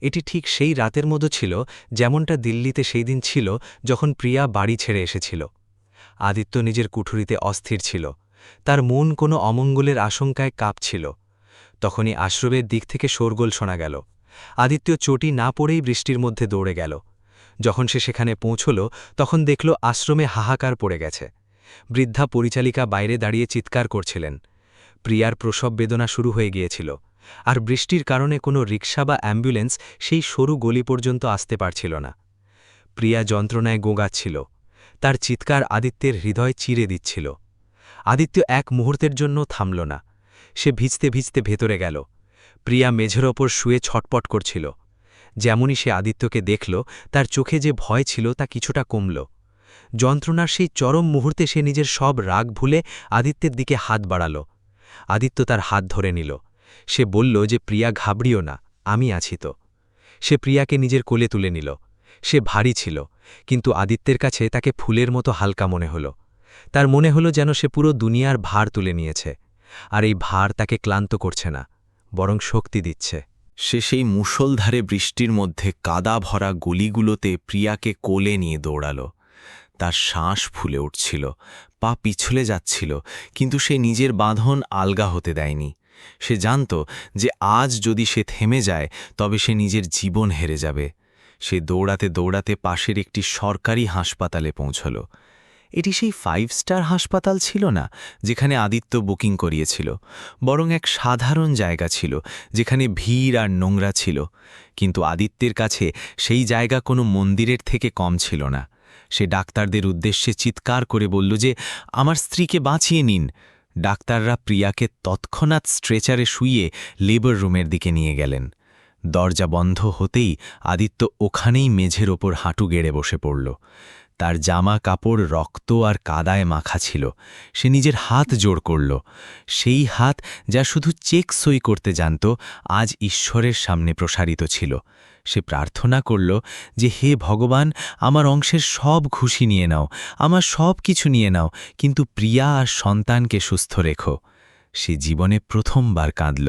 এটি ঠিক সেই রাতের মতো ছিল যেমনটা দিল্লিতে সেই দিন ছিল যখন প্রিয়া বাড়ি ছেড়ে এসেছিল। আদিত্য নিজের কুঠুরিতে অস্থির ছিল, তার মন কোনো অমঙ্গলের আশঙ্কায় কাঁপছিল। তখনই আশ্রমের দিক থেকে শোরগোল শোনা গেল। আদিত্য চটি না পড়েই বৃষ্টির মধ্যে দৌড়ে গেল। যখন সে সেখানে পৌঁছল তখন দেখল আশ্রমে হাহাকার পড়ে গেছে। বৃদ্ধা পরিচালিকা বাইরে দাঁড়িয়ে চিৎকার করছিলেন। প্রিয়ার প্রসব বেদনা শুরু হয়ে গিয়েছিল, আর বৃষ্টির কারণে কোনো রিক্সা বা অ্যাম্বুলেন্স সেই সরু গলি পর্যন্ত আসতে পারছিল না। প্রিয়া যন্ত্রণায় গোঙাচ্ছিল, তার চিৎকার আদিত্যের হৃদয় চিরে দিচ্ছিল। আদিত্য এক মুহূর্তের জন্য থামল না। সে ভিজতে ভিজতে ভেতরে গেল। প্রিয়া মেঝের ওপর শুয়ে ছটপট করছিল। যেমনই সে আদিত্যকে দেখল, তার চোখে যে ভয় ছিল তা কিছুটা কমল। যন্ত্রণার সেই চরম মুহূর্তে সে নিজের সব রাগ ভুলে আদিত্যের দিকে হাত বাড়াল। আদিত্য তার হাত ধরে নিল। সে বলল যে, প্রিয়া ঘাবড়িও না, আমি আছি তো। সে প্রিয়াকে নিজের কোলে তুলে নিল। সে ভারী ছিল, কিন্তু আদিত্যের কাছে তাকে ফুলের মতো হালকা মনে হল। তার মনে হল যেন সে পুরো দুনিয়ার ভার তুলে নিয়েছে, আর এই ভার তাকে ক্লান্ত করছে না, বরং শক্তি দিচ্ছে। সে সেই মুষলধারে বৃষ্টির মধ্যে কাদা ভরা গলিগুলোতে প্রিয়াকে কোলে নিয়ে দৌড়াল। তার শ্বাস ফুলে উঠছিল, পা পিছলে যাচ্ছিল, কিন্তু সে নিজের বাঁধন আলগা হতে দেয়নি। সে জানত যে আজ যদি সে থেমে যায় তবে সে নিজের জীবন হেরে যাবে। সে দৌড়াতে দৌড়াতে পাশের একটি সরকারি হাসপাতালে পৌঁছল। এটি সেই 5 স্টার হাসপাতাল ছিল না যেখানে আদিত্য বুকিং করিয়েছিল, বরং এক সাধারণ জায়গা ছিল যেখানে ভিড় আর নোংরা ছিল। কিন্তু আদিত্যের কাছে সেই জায়গা কোনো মন্দিরের থেকে কম ছিল না। সে ডাক্তারদের উদ্দেশ্যে চিৎকার করে বলল যে, আমার স্ত্রীকে বাঁচিয়ে নিন। ডাক্তাররা প্রিয়াকে তৎক্ষণাৎ স্ট্রেচারে শুইয়ে লেবার রুমের দিকে নিয়ে গেলেন। দরজা বন্ধ হতেই আদিত্য ওখানেই মেঝের ওপর হাঁটু গেড়ে বসে পড়ল। তার জামা কাপড় রক্ত আর কাদায় মাখা ছিল। সে নিজের হাত জোড় করল, সেই হাত যা শুধু চেক সই করতে জানত, আজ ঈশ্বরের সামনে প্রসারিত ছিল। সে প্রার্থনা করল যে, হে ভগবান, আমার অংশের সব খুশি নিয়ে নাও, আমার সব কিছু নিয়ে নাও, কিন্তু প্রিয়া আর সন্তানকে সুস্থ রেখো। সে জীবনে প্রথমবার কাঁদল,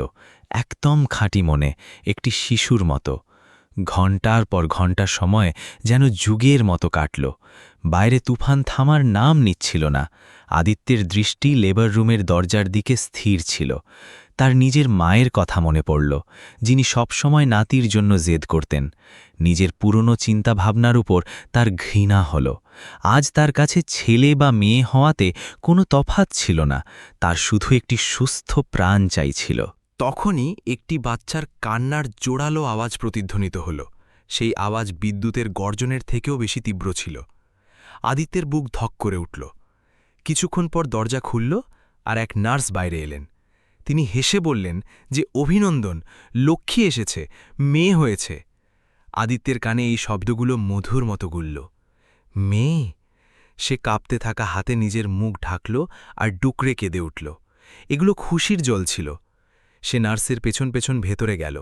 একদম খাঁটি মনে, একটি শিশুর মতো। ঘণ্টার পর ঘণ্টা সময় যেন যুগের মতো কাটল। বাইরে তুফান থামার নাম নিচ্ছিল না। আদিত্যের দৃষ্টি লেবার রুমের দরজার দিকে স্থির ছিল। তার নিজের মায়ের কথা মনে পড়ল, যিনি সবসময় নাতির জন্য জেদ করতেন। নিজের পুরনো চিন্তাভাবনার উপর তার ঘৃণা হল। আজ তার কাছে ছেলে বা মেয়ে হওয়াতে কোনো তফাৎ ছিল না, তার শুধু একটি সুস্থ প্রাণ চাইছিল। তখনই একটি বাচ্চার কান্নার জোরালো আওয়াজ প্রতিধ্বনিত হল। সেই আওয়াজ বিদ্যুতের গর্জনের থেকেও বেশি তীব্র ছিল। আদিত্যের বুক ধক করে উঠল। কিছুক্ষণ পর দরজা খুলল আর এক নার্স বাইরে এলেন। তিনি হেসে বললেন যে, অভিনন্দন, লক্ষ্মী এসেছে, মেয়ে হয়েছে। আদিত্যের কানে এই শব্দগুলো মধুর মতো গুলল। মেয়ে? সে কাঁপতে থাকা হাতে নিজের মুখ ঢাকল আর ডুকরে কেঁদে উঠল। এগুলো খুশির জল ছিল। সে নার্সের পেছন পেছন ভেতরে গেল।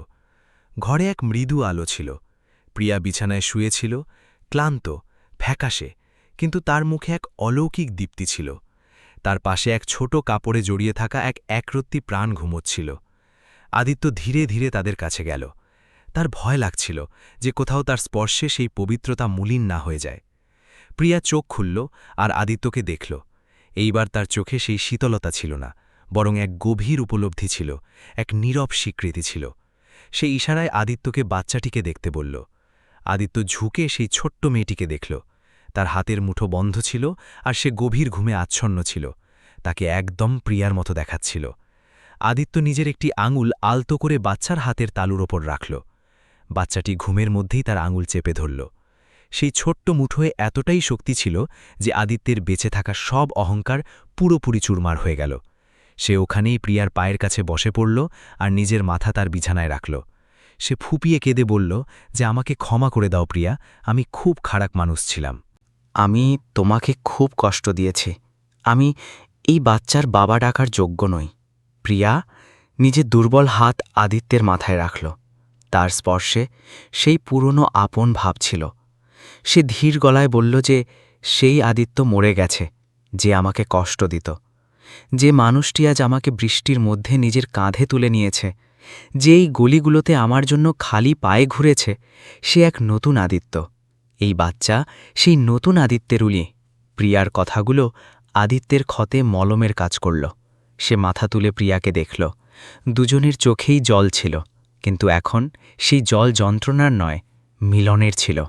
ঘরে এক মৃদু আলো ছিল। প্রিয়া বিছানায় শুয়েছিল, ক্লান্ত, ফ্যাকাশে, কিন্তু তার মুখে এক অলৌকিক দীপ্তি ছিল। তার পাশে এক ছোট কাপড়ে জড়িয়ে থাকা এক একরত্তি প্রাণ ঘুমোচ্ছিল। আদিত্য ধীরে ধীরে তাদের কাছে গেল। তার ভয় লাগছিল যে কোথাও তার স্পর্শে সেই পবিত্রতা মলিন না হয়ে যায়। প্রিয়া চোখ খুলল আর আদিত্যকে দেখল। এইবার তার চোখে সেই শীতলতা ছিল না, বরং এক গভীর উপলব্ধি ছিল, এক নীরব স্বীকৃতি ছিল। সেই ইশারায় আদিত্যকে বাচ্চাটিকে দেখতে বলল। আদিত্য ঝুঁকে সেই ছোট্ট মেয়েটিকে দেখল। তার হাতের মুঠো বন্ধ ছিল আর সে গভীর ঘুমে আচ্ছন্ন ছিল। তাকে একদম প্রিয়ার মতো দেখাচ্ছিল। আদিত্য নিজের একটি আঙুল আলতো করে বাচ্চার হাতের তালুর ওপর রাখল। বাচ্চাটি ঘুমের মধ্যেই তার আঙুল চেপে ধরল। সেই ছোট্ট মুঠোয় এতটাই শক্তি ছিল যে আদিত্যের বেঁচে থাকা সব অহংকার পুরোপুরি চুরমার হয়ে গেল। সে ওখানেই প্রিয়ার পায়ের কাছে বসে পড়ল আর নিজের মাথা তার বিছানায় রাখল। সে ফুপিয়ে কেঁদে বলল যে, আমাকে ক্ষমা করে দাও প্রিয়া, আমি খুব খারাপ মানুষ ছিলাম। আমি তোমাকে খুব কষ্ট দিয়েছি। আমি এই বাচ্চার বাবা ডাকার যোগ্য নই। প্রিয়া নিজের দুর্বল হাত আদিত্যের মাথায় রাখল। তার স্পর্শে সেই পুরনো আপন ভাব ছিল। সে ধীর গলায় বলল যে, সেই আদিত্য মরে গেছে, যে আমাকে কষ্ট দিত, যে মানুষটি আজ আমাকে বৃষ্টির মধ্যে নিজের কাঁধে তুলে নিয়েছে, যে এই গলিগুলোতে আমার জন্য খালি পায়ে ঘুরেছে সে এক নতুন আদিত্য। এই বাচ্চা সেই নতুন আদিত্যের উলি। প্রিয়ার কথাগুলো আদিত্যের ক্ষতে মলমের কাজ করল। সে মাথা তুলে প্রিয়াকে দেখল। দুজনের চোখেই জল ছিল, কিন্তু এখন সেই জল যন্ত্রণার নয়, মিলনের ছিল।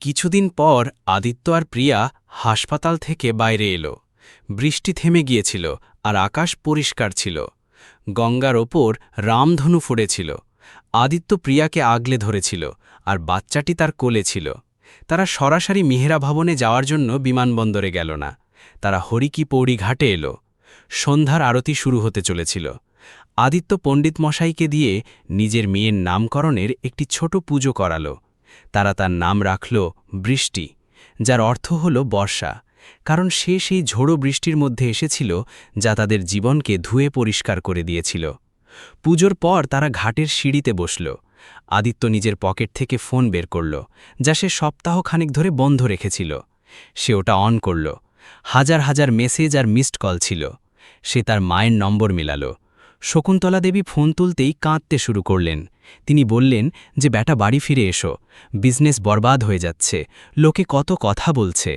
কিছুদিন পর আদিত্য আর প্রিয়া হাসপাতাল থেকে বাইরে এলো। বৃষ্টি থেমে গিয়েছিল আর আকাশ পরিষ্কার ছিল। গঙ্গার ওপর রামধনু ফুটেছিল। আদিত্য প্রিয়াকে আগলে ধরেছিল আর বাচ্চাটি তার কোলে ছিল। তারা সরাসরি মেহরা ভবনে যাওয়ার জন্য বিমানবন্দরে গেল না। তারা হরিকি পৌড়ি ঘাটে এলো। সন্ধ্যার আরতি শুরু হতে চলেছিল। আদিত্য পণ্ডিত মশাইকে দিয়ে নিজের মেয়ের নামকরণের একটি ছোট পুজো করালো। তারা তার নাম রাখল বৃষ্টি, যার অর্থ হল বর্ষা, কারণ সে সেই ঝোড়ো বৃষ্টির মধ্যে এসেছিল যা তাদের জীবনকে ধুয়ে পরিষ্কার করে দিয়েছিল। পুজোর পর তারা ঘাটের সিঁড়িতে বসল। আদিত্য নিজের পকেট থেকে ফোন বের করল, যা সে সপ্তাহখানেক ধরে বন্ধ রেখেছিল। সে ওটা অন করল। হাজার হাজার মেসেজ আর মিসড কল ছিল। সে তার মায়ের নম্বর মিলাল। শকুন্তলা দেবী ফোন তুলতেই কাঁদতে শুরু করলেন। তিনি বললেন যে বেটা বাড়ি ফিরে এসো, বিজনেস বরবাদ হয়ে যাচ্ছে, লোকে কত কথা বলছে।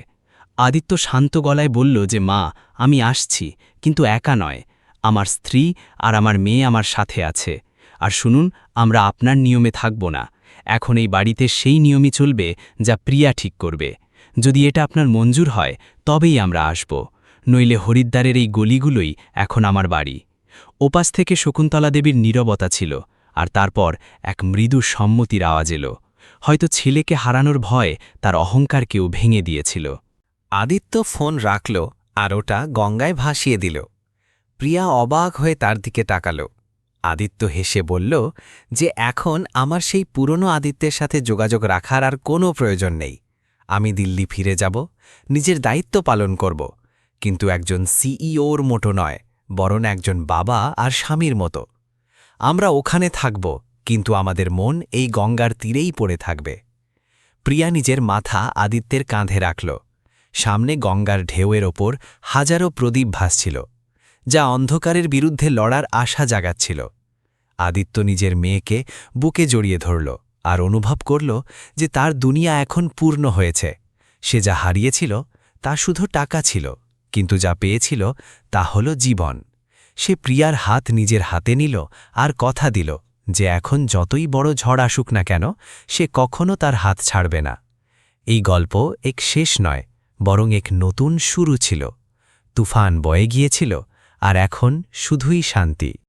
আদিত্য শান্ত গলায় বলল যে মা, আমি আসছি, কিন্তু একা নয়, আমার স্ত্রী আর আমার মেয়ে আমার সাথে আছে। আর শুনুন, আমরা আপনার নিয়মে থাকব না। এখন এই বাড়িতে সেই নিয়মই চলবে যা প্রিয়া ঠিক করবে। যদি এটা আপনার মঞ্জুর হয় তবেই আমরা আসব, নইলে হরিদ্বারের এই গলিগুলোই এখন আমার বাড়ি। ওপাশ থেকে শকুন্তলা দেবীর নীরবতা ছিল, আর তারপর এক মৃদু সম্মতির আওয়াজ এলো। হয়তো ছেলেকে হারানোর ভয় তার অহংকারকেও ভেঙে দিয়েছিল। আদিত্য ফোন রাখল আর ওটা গঙ্গায় ভাসিয়ে দিল। প্রিয়া অবাক হয়ে তার দিকে তাকাল। আদিত্য হেসে বলল যে এখন আমার সেই পুরনো আদিত্যের সাথে যোগাযোগ রাখার আর কোনো প্রয়োজন নেই। আমি দিল্লি ফিরে যাব, নিজের দায়িত্ব পালন করব, কিন্তু একজন সিইওর মতো নয়, বরং একজন বাবা আর স্বামীর মতো। আমরা ওখানে থাকব, কিন্তু আমাদের মন এই গঙ্গার তীরেই পড়ে থাকবে। প্রিয়া নিজের মাথা আদিত্যের কাঁধে রাখল। সামনে গঙ্গার ঢেউয়ের ওপর হাজারো প্রদীপ ভাসছিল, যা অন্ধকারের বিরুদ্ধে লড়ার আশা জাগাচ্ছিল। আদিত্য নিজের মেয়েকে বুকে জড়িয়ে ধরল আর অনুভব করল যে তার দুনিয়া এখন পূর্ণ হয়েছে। সে যা হারিয়েছিল তা শুধু টাকা ছিল, কিন্তু যা পেয়েছিল তা হল জীবন। সে প্রিয়ার হাত নিজের হাতে নিল আর কথা দিল যে এখন যতই বড় ঝড় আসুক না কেন, সে কখনো তার হাত ছাড়বে না। এই গল্প এক শেষ নয়, বরং এক নতুন শুরু ছিল। তুফান বয়ে গিয়েছিল, আর এখন শুধুই শান্তি।